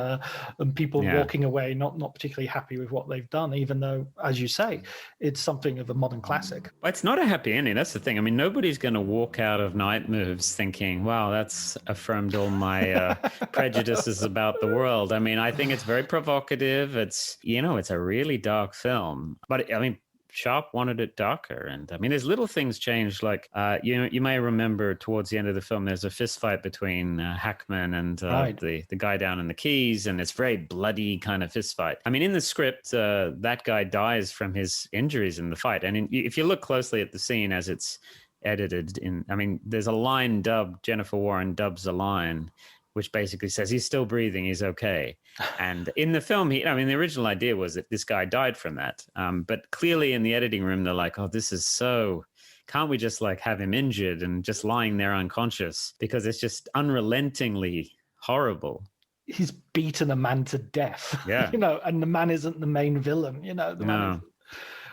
people walking away not particularly happy with what they've done, even though, as you say, it's something of a modern classic. It's not a happy ending. That's the thing. I mean, nobody's going to walk out of Night Moves thinking, wow, that's affirmed all my prejudices about the world. I mean, I think it's very provocative. It's a really dark film. But I mean, Sharp wanted it darker, and I mean, there's little things changed. Like you may remember towards the end of the film, there's a fist fight between Hackman and the guy down in the Keys, and it's very bloody kind of fist fight. I mean, in the script, that guy dies from his injuries in the fight, and if you look closely at the scene as it's edited, there's a line dubbed. Jennifer Warren dubs a line which basically says he's still breathing, he's okay. And in the film, the original idea was that this guy died from that. But clearly in the editing room, they're like, oh, this is so, can't we just like have him injured and just lying there unconscious? Because it's just unrelentingly horrible. He's beaten a man to death, yeah. And the man isn't the main villain,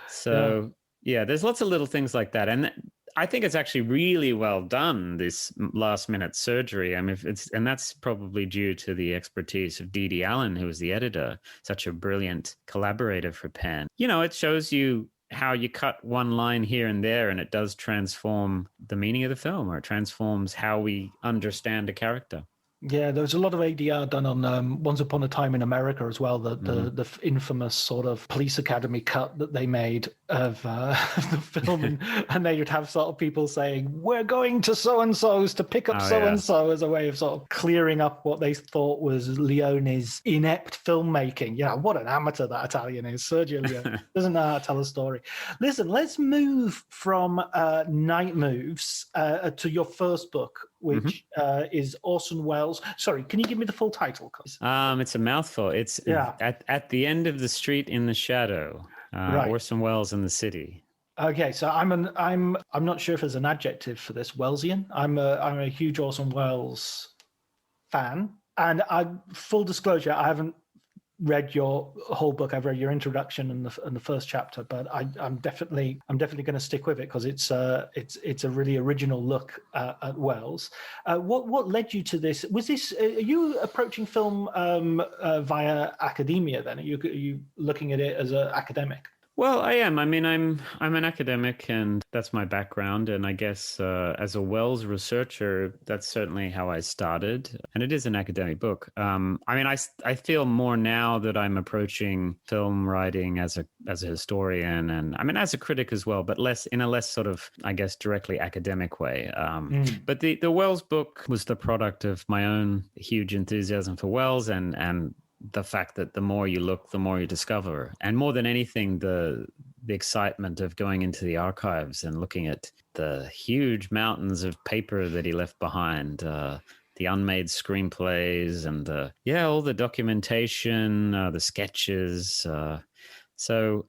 So, there's lots of little things like that. And I think it's actually really well done, this last-minute surgery. I mean, and that's probably due to the expertise of Dede Allen, who was the editor, such a brilliant collaborator for Penn. It shows you how you cut one line here and there, and it does transform the meaning of the film, or it transforms how we understand a character. Yeah, there was a lot of ADR done on Once Upon a Time in America as well, the infamous sort of police academy cut that they made of the film. and they would have sort of people saying, we're going to so-and-so's to pick up so-and-so as a way of sort of clearing up what they thought was Leone's inept filmmaking. Yeah, what an amateur that Italian is. Sergio Leone doesn't know how to tell a story. Listen, let's move from Night Moves to your first book, which is Orson Welles. Sorry, can you give me the full title? It's a mouthful. It's at the end of the street in the shadow. Orson Welles in the city. Okay, so I'm not sure if there's an adjective for this. Wellesian. I'm a huge Orson Welles fan, and full disclosure, I haven't read your whole book. I've read your introduction and the first chapter, but I'm definitely going to stick with it because it's a really original look at Welles. What led you to this? Was this are you approaching film via academia? Then are you looking at it as an academic? Well, I am. I mean, I'm an academic, and that's my background. And I guess as a Wells researcher, that's certainly how I started. And it is an academic book. I mean, I feel more now that I'm approaching film writing as a historian, and I mean as a critic as well, but less in a less sort of, I guess, directly academic way. But the Wells book was the product of my own huge enthusiasm for Wells, and the fact that the more you look, the more you discover. And more than anything, the excitement of going into the archives and looking at the huge mountains of paper that he left behind, the unmade screenplays, and all the documentation, the sketches. So,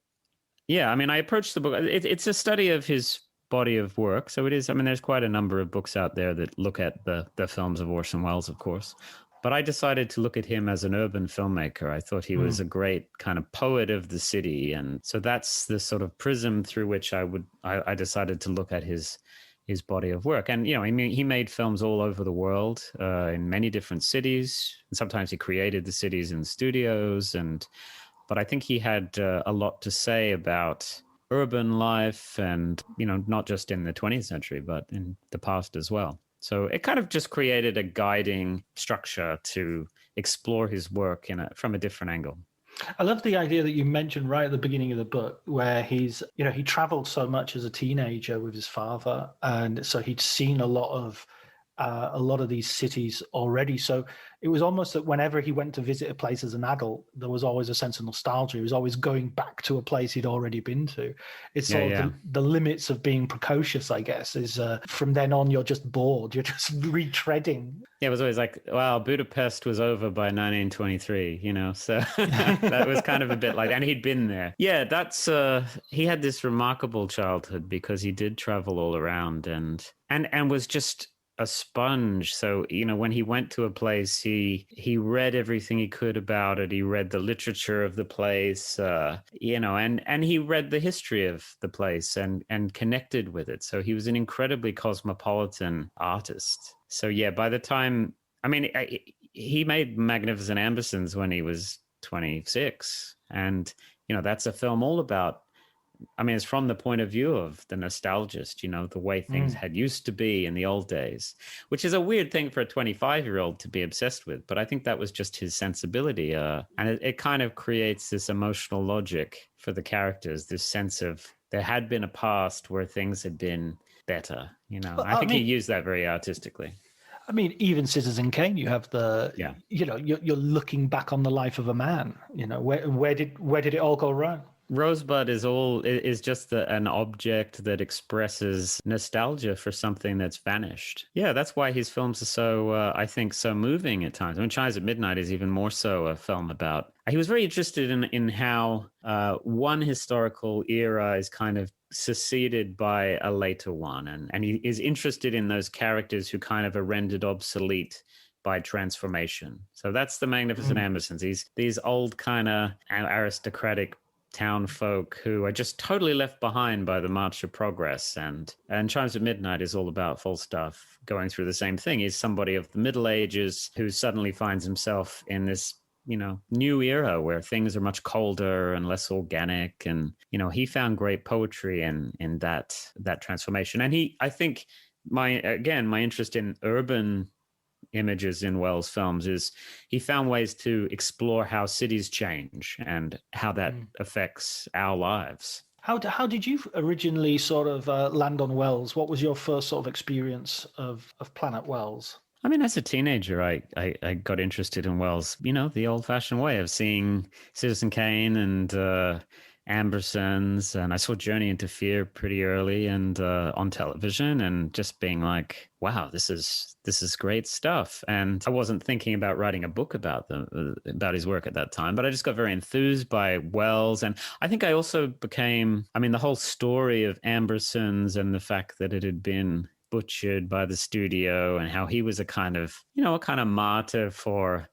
yeah, I mean, I approached the book. It's a study of his body of work. So it is, I mean, there's quite a number of books out there that look at the films of Orson Welles, of course. But I decided to look at him as an urban filmmaker. I thought he was a great kind of poet of the city. And so that's the sort of prism through which I decided to look at his body of work. And, I mean, he made films all over the world, in many different cities. And sometimes he created the cities in studios. But I think he had a lot to say about urban life and, not just in the 20th century, but in the past as well. So it kind of just created a guiding structure to explore his work from a different angle. I love the idea that you mentioned right at the beginning of the book, where he traveled so much as a teenager with his father, and so he'd seen a lot of these cities already. So it was almost that whenever he went to visit a place as an adult, there was always a sense of nostalgia. He was always going back to a place he'd already been to. It's sort of the limits of being precocious, I guess, is from then on, you're just bored. You're just retreading. Yeah, it was always like, wow, Budapest was over by 1923, so that was kind of a bit like, and he'd been there. Yeah, that's, he had this remarkable childhood because he did travel all around and was just a sponge. So, when he went to a place, he read everything he could about it. He read the literature of the place, and he read the history of the place and connected with it. So he was an incredibly cosmopolitan artist. So yeah, by the time, I mean, he made Magnificent Ambersons when he was 26. And, that's a film all about, I mean, it's from the point of view of the nostalgist, the way things had used to be in the old days, which is a weird thing for a 25-year-old to be obsessed with. But I think that was just his sensibility. And it kind of creates this emotional logic for the characters, this sense of there had been a past where things had been better. I think he used that very artistically. I mean, even Citizen Kane, you have you're looking back on the life of a man. Where did it all go wrong? Rosebud is just an object that expresses nostalgia for something that's vanished. Yeah, that's why his films are so, I think, so moving at times. I mean, Chimes at Midnight is even more so a film about. He was very interested in how one historical era is kind of succeeded by a later one, and he is interested in those characters who kind of are rendered obsolete by transformation. So that's the Magnificent Ambersons. These old kind of aristocratic town folk who are just totally left behind by the march of progress. And Chimes at Midnight is all about Falstaff going through the same thing. He's somebody of the Middle Ages who suddenly finds himself in this, new era where things are much colder and less organic. And, he found great poetry in that transformation. And I think my interest in urban images in Wells' films is he found ways to explore how cities change and how that affects our lives. How did you originally sort of land on Wells? What was your first sort of experience of Planet Wells? I mean, as a teenager, I got interested in Wells, the old-fashioned way of seeing Citizen Kane and Ambersons, and I saw Journey into Fear pretty early and on television, and just being like, wow, this is great stuff. And I wasn't thinking about writing a book about his work at that time, but I just got very enthused by Wells. And I think I also became, the whole story of Ambersons and the fact that it had been butchered by the studio and how he was a kind of martyr for,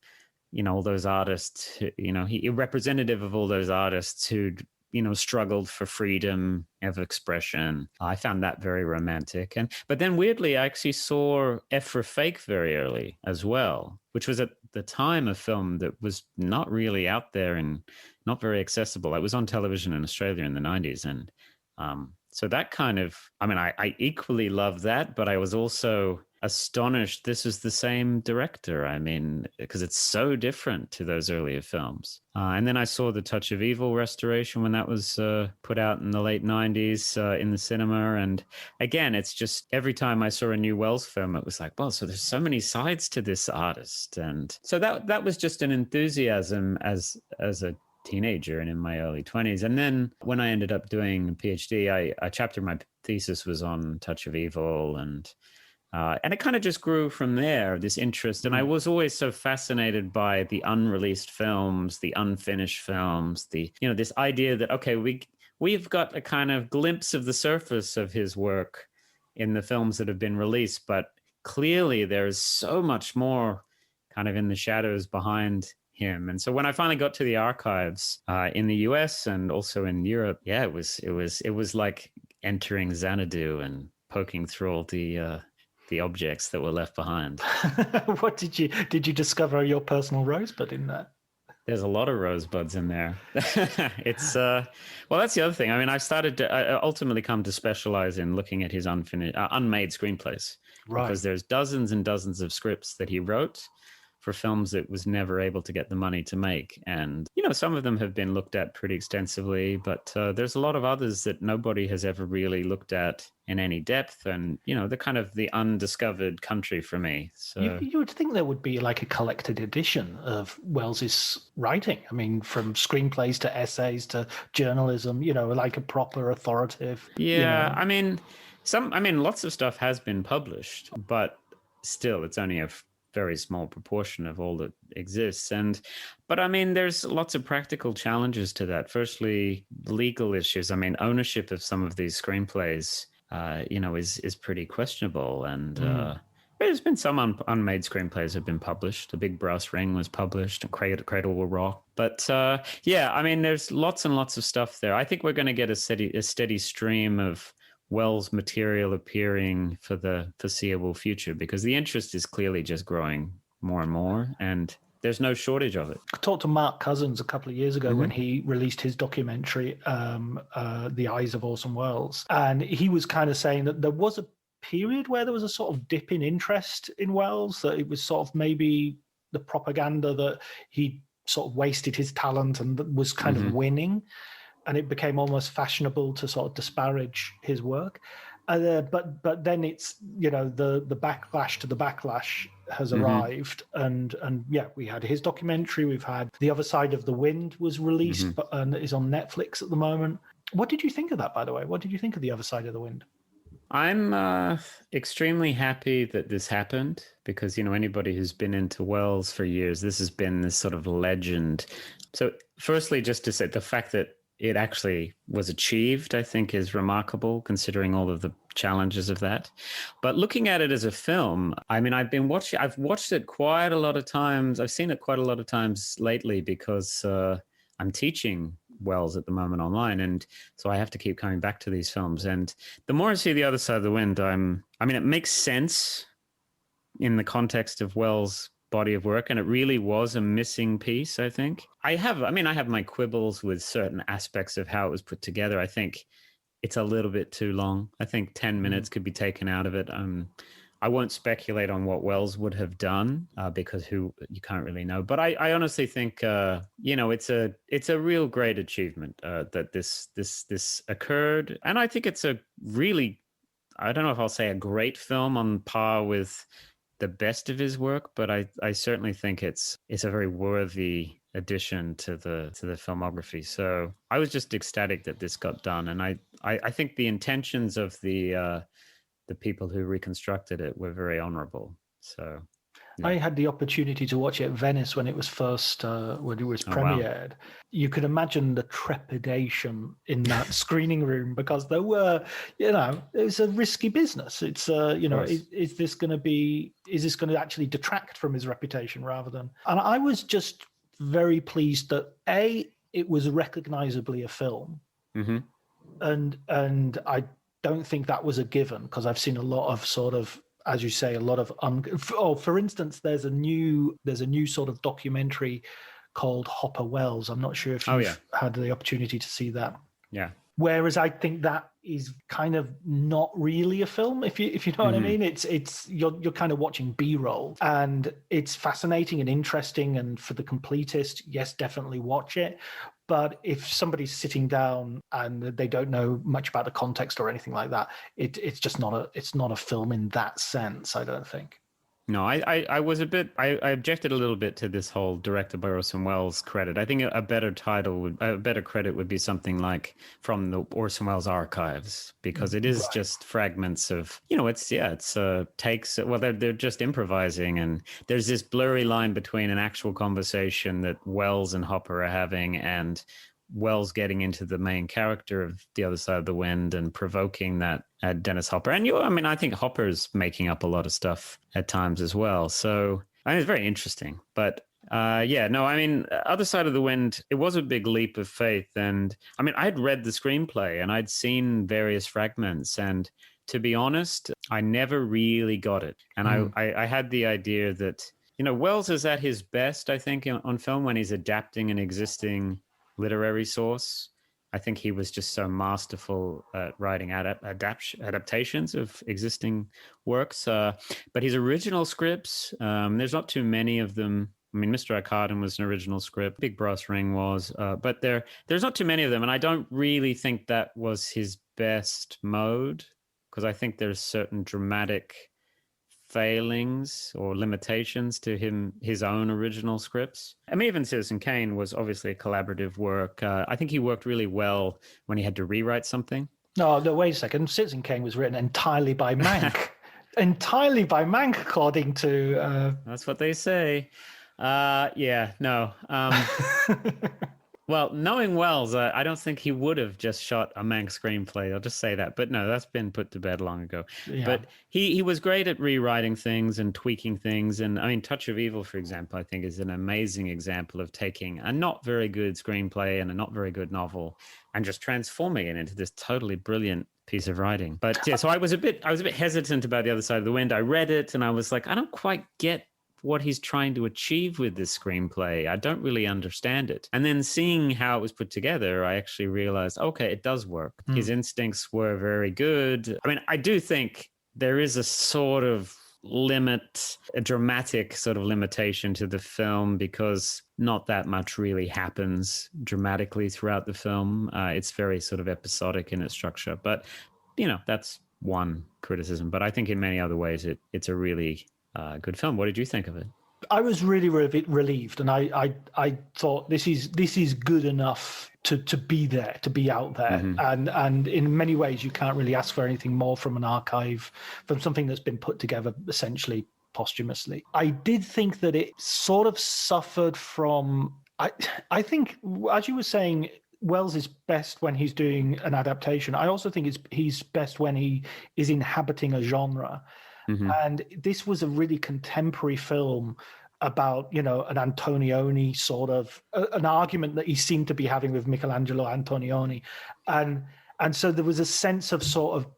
all those artists, he representative of all those artists who'd, struggled for freedom of expression. I found that very romantic. But then weirdly, I actually saw F for Fake very early as well, which was at the time, a film that was not really out there and not very accessible. It was on television in Australia in the 90s. And so that kind of, I mean, I equally love that, but I was also astonished this is the same director. I mean, because it's so different to those earlier films. And then I saw the Touch of Evil restoration when that was put out in the late 90s in the cinema. And again, it's just every time I saw a new Welles film, it was like, well, so there's so many sides to this artist. And so that was just an enthusiasm as a teenager and in my early 20s. And then when I ended up doing a PhD, a chapter of my thesis was on Touch of Evil, and it kind of just grew from there, this interest. And I was always so fascinated by the unreleased films, the unfinished films, this idea that, okay, we've got a kind of glimpse of the surface of his work in the films that have been released, but clearly there is so much more kind of in the shadows behind him. And so when I finally got to the archives in the US and also in Europe, yeah, it was like entering Xanadu and poking through all the objects that were left behind. What did you discover your personal rosebud in that? There's a lot of rosebuds in there. It's well, that's the other thing. I mean, I ultimately come to specialize in looking at his unmade screenplays, right? Because there's dozens and dozens of scripts that he wrote for films that was never able to get the money to make. And, some of them have been looked at pretty extensively, but there's a lot of others that nobody has ever really looked at in any depth. And, they're kind of the undiscovered country for me. So you would think there would be like a collected edition of Welles's writing. I mean, from screenplays to essays to journalism, like a proper authoritative. Yeah, I mean, lots of stuff has been published, but still it's only a very small proportion of all that exists. But I mean, there's lots of practical challenges to that. Firstly, legal issues. I mean, ownership of some of these screenplays, is pretty questionable. And there's been some unmade screenplays have been published. The Big Brass Ring was published, Cradle Will Rock. But yeah, I mean, there's lots and lots of stuff there. I think we're going to get a steady stream of Welles material appearing for the foreseeable future, because the interest is clearly just growing more and more, and there's no shortage of it. I talked to Mark Cousins a couple of years ago when he released his documentary, The Eyes of Orson Welles, and he was kind of saying that there was a period where there was a sort of dip in interest in Welles, that it was sort of maybe the propaganda that he sort of wasted his talent and was kind of winning. And it became almost fashionable to sort of disparage his work. But then it's, the backlash to the backlash has arrived. And yeah, we had his documentary. We've had The Other Side of the Wind was released and is on Netflix at the moment. What did you think of that, by the way? What did you think of The Other Side of the Wind? I'm extremely happy that this happened, because, anybody who's been into Welles for years, this has been this sort of legend. So firstly, just to say, the fact that it actually was achieved, I think, is remarkable, considering all of the challenges of that. But looking at it as a film, I mean, I've watched it quite a lot of times. I've seen it quite a lot of times lately, because I'm teaching Welles at the moment online. And so I have to keep coming back to these films. And the more I see The Other Side of the Wind, it makes sense in the context of Welles' body of work, and it really was a missing piece. I think I have my quibbles with certain aspects of how it was put together. I think it's a little bit too long. I think 10 minutes could be taken out of it. I won't speculate on what Welles would have done, because you can't really know. But I honestly think it's a real great achievement that this occurred, and I think it's a really, I don't know if I'll say a great film on par with the best of his work, but I certainly think it's a very worthy addition to the filmography. So I was just ecstatic that this got done, and I think the intentions of the people who reconstructed it were very honorable. So I had the opportunity to watch it at Venice when it was premiered. Wow. You could imagine the trepidation in that screening room, because there were, it's a risky business. It's, is this going to actually detract from his reputation rather than, and I was just very pleased that it was recognizably a film. And I don't think that was a given, because I've seen a lot of sort of as you say, a lot of for instance, there's a new sort of documentary called Hopper Wells. I'm not sure if you've had the opportunity to see that. Yeah. Whereas I think that is kind of not really a film, if you know what I mean. It's you're kind of watching B-roll, and it's fascinating and interesting. And for the completist, yes, definitely watch it. But if somebody's sitting down and they don't know much about the context or anything like that, it's just not a film in that sense, I don't think. No, I was a bit, I objected a little bit to this whole directed by Orson Welles credit. I think a better credit would be something like from the Orson Welles archives, because it is just fragments of, it's takes, well, they're just improvising, and there's this blurry line between an actual conversation that Welles and Hopper are having and Welles getting into the main character of The Other Side of the Wind and provoking that Dennis Hopper. And I think Hopper's making up a lot of stuff at times as well. So it's very interesting. But Other Side of the Wind, it was a big leap of faith. And I'd read the screenplay and I'd seen various fragments. And to be honest, I never really got it. And I had the idea that, Welles is at his best, I think, on film when he's adapting an existing literary source. I think he was just so masterful at writing adaptations of existing works. But his original scripts, there's not too many of them. Mr. Arkadin was an original script. Big Brass Ring was. But there's not too many of them. And I don't really think that was his best mode, because I think there's certain dramatic failings or limitations to his own original scripts. Even Citizen Kane was obviously a collaborative work. I think he worked really well when he had to rewrite something. No, wait a second. Citizen Kane was written entirely by Mank. Entirely by Mank, according to... That's what they say. Well, knowing Welles, I don't think he would have just shot a Mank screenplay. I'll just say that. But no, that's been put to bed long ago. Yeah. But he was great at rewriting things and tweaking things. And Touch of Evil, for example, I think is an amazing example of taking a not very good screenplay and a not very good novel and just transforming it into this totally brilliant piece of writing. But yeah, so I was a bit hesitant about The Other Side of the Wind. I read it and I was like, I don't quite get what he's trying to achieve with this screenplay. I don't really understand it. And then seeing how it was put together, I actually realized, okay, it does work. His instincts were very good. I do think there is a sort of limit, a dramatic sort of limitation to the film, because not that much really happens dramatically throughout the film. It's very sort of episodic in its structure. But, that's one criticism. But I think in many other ways, it's a really good film. What did you think of it? I was really relieved, and I thought this is good enough to be there, to be out there, and in many ways you can't really ask for anything more from an archive, from something that's been put together essentially posthumously. I did think that it sort of suffered from. I think, as you were saying, Welles is best when he's doing an adaptation. I also think he's best when he is inhabiting a genre. And this was a really contemporary film about, an Antonioni sort of, an argument that he seemed to be having with Michelangelo Antonioni. And so there was a sense of sort of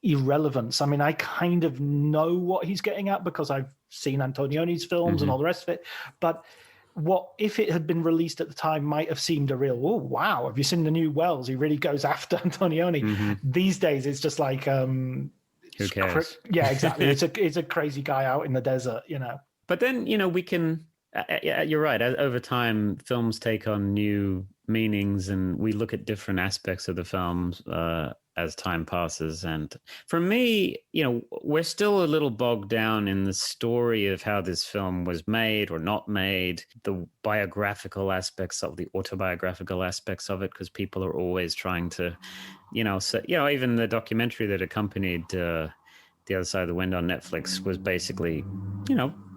irrelevance. I kind of know what he's getting at because I've seen Antonioni's films and all the rest of it. But what, if it had been released at the time, might have seemed a real, oh, wow, have you seen the new Welles? He really goes after Antonioni. These days, it's just like... who cares? Yeah, exactly. It's a crazy guy out in the desert, But then, we can... you're right. Over time, films take on new meanings, and we look at different aspects of the films as time passes. And for me, we're still a little bogged down in the story of how this film was made or not made, the biographical aspects of the autobiographical aspects of it, because people are always trying to... even the documentary that accompanied The Other Side of the Wind on Netflix was basically,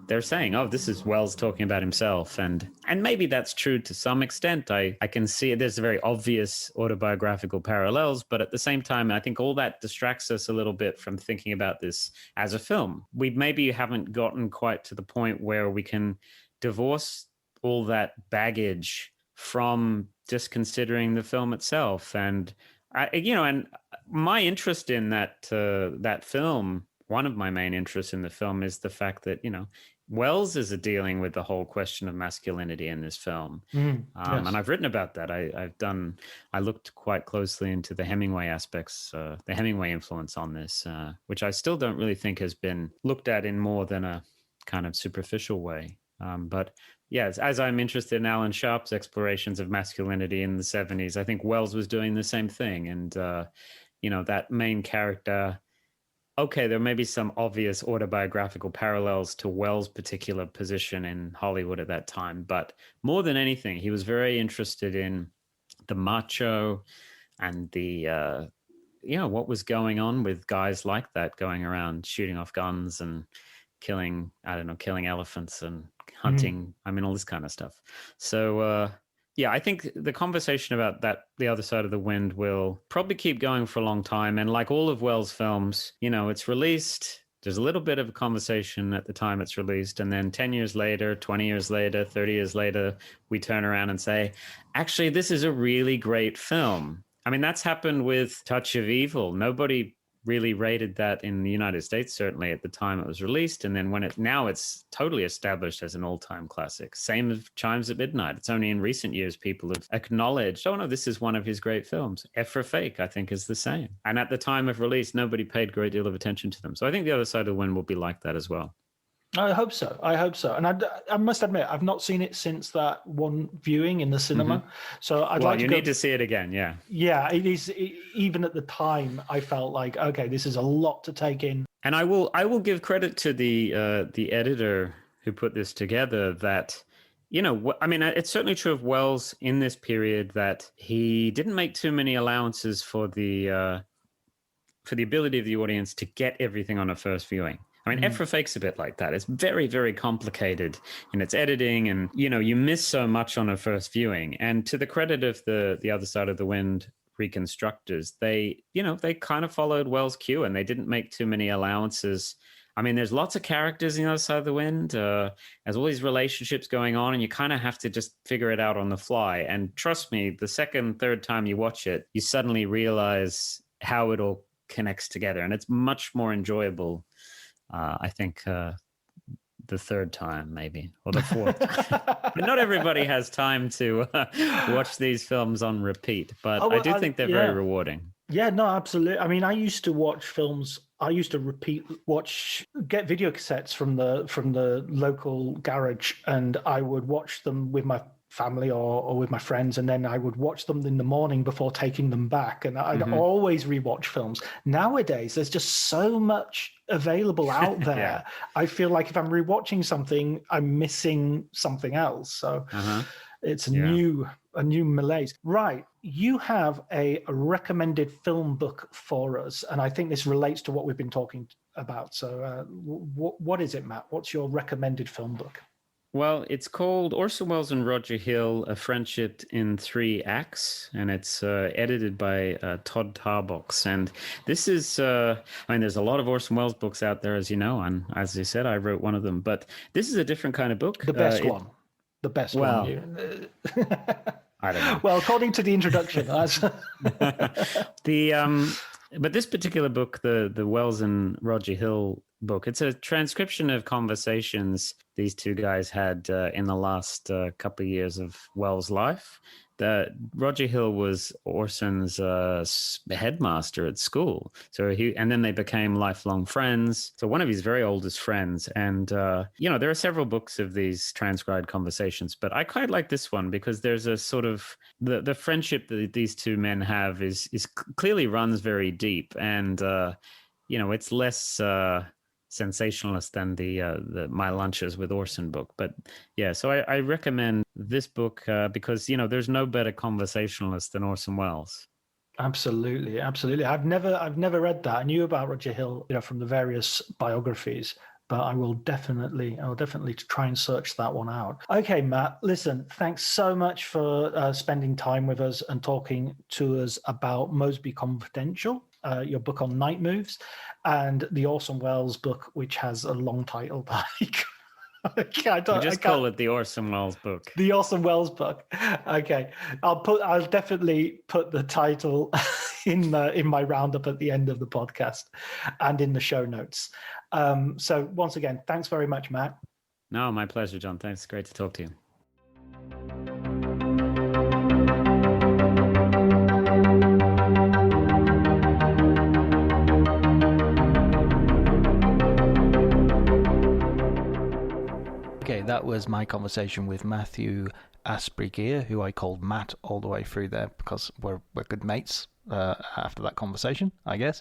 they're saying, oh, this is Welles talking about himself. And maybe that's true to some extent. I can see it. There's very obvious autobiographical parallels, but at the same time, I think all that distracts us a little bit from thinking about this as a film. We maybe haven't gotten quite to the point where we can divorce all that baggage from just considering the film itself. And and my interest in that film one of my main interests in the film is the fact that, Wells is dealing with the whole question of masculinity in this film. Yes. And I've written about that. I looked quite closely into the Hemingway aspects, the Hemingway influence on this, which I still don't really think has been looked at in more than a kind of superficial way. But yes, as I'm interested in Alan Sharp's explorations of masculinity in the 70s, I think Wells was doing the same thing. And, that main character, okay, there may be some obvious autobiographical parallels to Wells' particular position in Hollywood at that time. But more than anything, he was very interested in the macho and the, what was going on with guys like that going around shooting off guns and killing elephants and hunting. I mean, all this kind of stuff. So, I think the conversation about the other side of the wind will probably keep going for a long time. And like all of Wells' films, it's released. There's a little bit of a conversation at the time it's released. And then 10 years later, 20 years later, 30 years later, we turn around and say, actually, this is a really great film. I mean, that's happened with Touch of Evil. Nobody really rated that in the United States, certainly at the time it was released. And then now it's totally established as an all-time classic. Same with Chimes at Midnight. It's only in recent years people have acknowledged, oh no, this is one of his great films. F for Fake, I think, is the same. And at the time of release, nobody paid a great deal of attention to them. So I think The Other Side of the Wind will be like that as well. I hope so. And I must admit, I've not seen it since that one viewing in the cinema. So I'd like to need to see it again. Yeah. Yeah, it is. Even at the time, I felt like, okay, this is a lot to take in. And I will give credit to the editor who put this together. That it's certainly true of Wells in this period that he didn't make too many allowances for the ability of the audience to get everything on a first viewing. I mean, F for Fake's a bit like that. It's very, very complicated in its editing, and you miss so much on a first viewing. And to the credit of the Other Side of the Wind reconstructors, they kind of followed Wells' cue, and they didn't make too many allowances. I mean, there's lots of characters in The Other Side of the Wind. There's all these relationships going on, and you kind of have to just figure it out on the fly. And trust me, the second, third time you watch it, you suddenly realize how it all connects together, and it's much more enjoyable. I think the third time, maybe, or the fourth. But not everybody has time to watch these films on repeat. But I do think they're very rewarding. Yeah, no, absolutely. I mean, I used to watch films. I used to get video cassettes from the local garage, and I would watch them with my family or with my friends, and then I would watch them in the morning before taking them back, and I'd always rewatch films. Nowadays there's just so much available out there. Yeah. I feel like if I'm rewatching something, I'm missing something else. So it's a new malaise. Right, you have a recommended film book for us, and I think this relates to what we've been talking about. So what is it, Matt? What's your recommended film book? Well, it's called Orson Welles and Roger Hill, A Friendship in 3 Acts, and it's edited by Todd Tarbox. And this is, there's a lot of Orson Welles books out there, as you know, and as you said, I wrote one of them. But this is a different kind of book. The best one. The best one. I don't know. Well, according to the introduction, that's... But this particular book, the Welles and Roger Hill book, it's a transcription of conversations these two guys had in the last couple of years of Welles' life. Roger Hill was Orson's headmaster at school, and then they became lifelong friends. So one of his very oldest friends, and there are several books of these transcribed conversations, but I quite like this one because there's a sort of the friendship that these two men have is clearly runs very deep, and it's less sensationalist than the My Lunches with Orson book. But yeah, so I recommend this book because there's no better conversationalist than Orson Welles. Absolutely. I've never read that. I knew about Roger Hill, from the various biographies, but I'll definitely try and search that one out. Okay, Matt, listen, thanks so much for spending time with us and talking to us about Mosby Confidential, your book on night moves, and the Orson Welles book, which has a long title. Call it the Orson Welles book. The Orson Welles book. Okay, I'll definitely put the title in my roundup at the end of the podcast and in the show notes. So once again, thanks very much, Matt. No, my pleasure, John. Thanks. Great to talk to you. Okay, that was my conversation with Matthew Asprey, who I called Matt all the way through there because we're good mates after that conversation, I guess.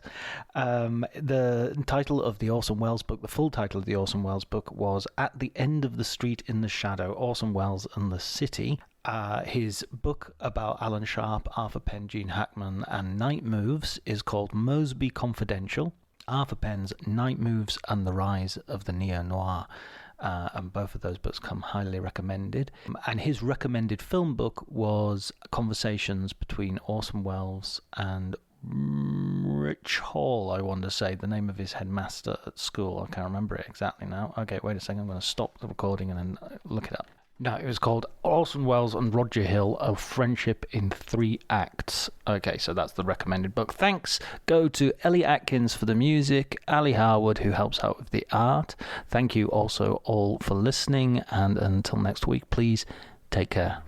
The title of the Orson Welles book, the full title of the Orson Welles book, was At the End of the Street in the Shadow, Orson Welles and the City. His book about Alan Sharp, Arthur Penn, Gene Hackman, and Night Moves is called Mosby Confidential, Arthur Penn's Night Moves and the Rise of the Neo-Noir. And both of those books come highly recommended. And his recommended film book was Conversations between Orson Welles and Rich Hall, I want to say, the name of his headmaster at school. I can't remember it exactly now. Okay, wait a second, I'm going to stop the recording and then look it up. No, it was called Orson Welles and Roger Hill, A Friendship in 3 Acts. Okay, so that's the recommended book. Thanks go to Ellie Atkins for the music, Ali Harwood, who helps out with the art. Thank you also all for listening, and until next week, please take care.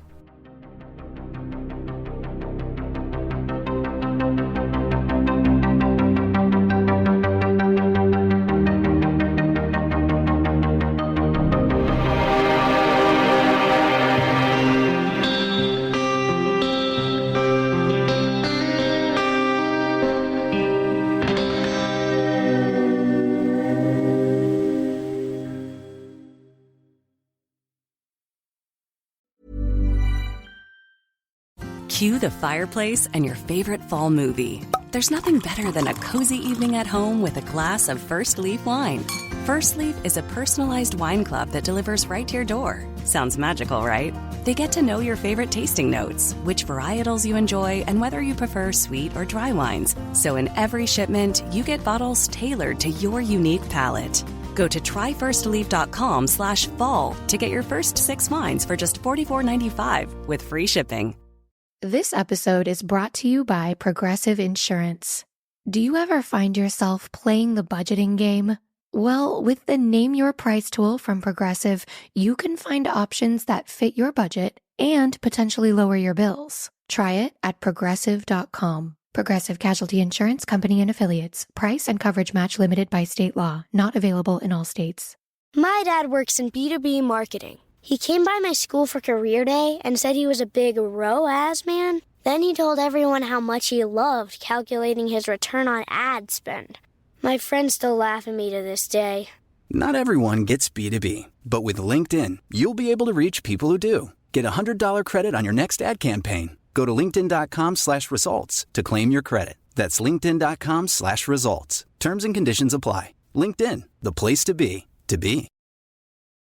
Cue the fireplace and your favorite fall movie. There's nothing better than a cozy evening at home with a glass of First Leaf wine. First Leaf is a personalized wine club that delivers right to your door. Sounds magical, right? They get to know your favorite tasting notes, which varietals you enjoy, and whether you prefer sweet or dry wines. So in every shipment, you get bottles tailored to your unique palate. Go to tryfirstleaf.com/fall to get your first 6 wines for just $44.95 with free shipping. This episode is brought to you by Progressive Insurance. Do you ever find yourself playing the budgeting game? Well, with the Name Your Price tool from Progressive, you can find options that fit your budget and potentially lower your bills. Try it at Progressive.com. Progressive Casualty Insurance Company and Affiliates. Price and coverage match limited by state law. Not available in all states. My dad works in B2B marketing. He came by my school for career day and said he was a big ROAS man. Then he told everyone how much he loved calculating his return on ad spend. My friends still laugh at me to this day. Not everyone gets B2B, but with LinkedIn, you'll be able to reach people who do. Get a $100 credit on your next ad campaign. Go to linkedin.com/results to claim your credit. That's linkedin.com/results. Terms and conditions apply. LinkedIn, the place to be, to be.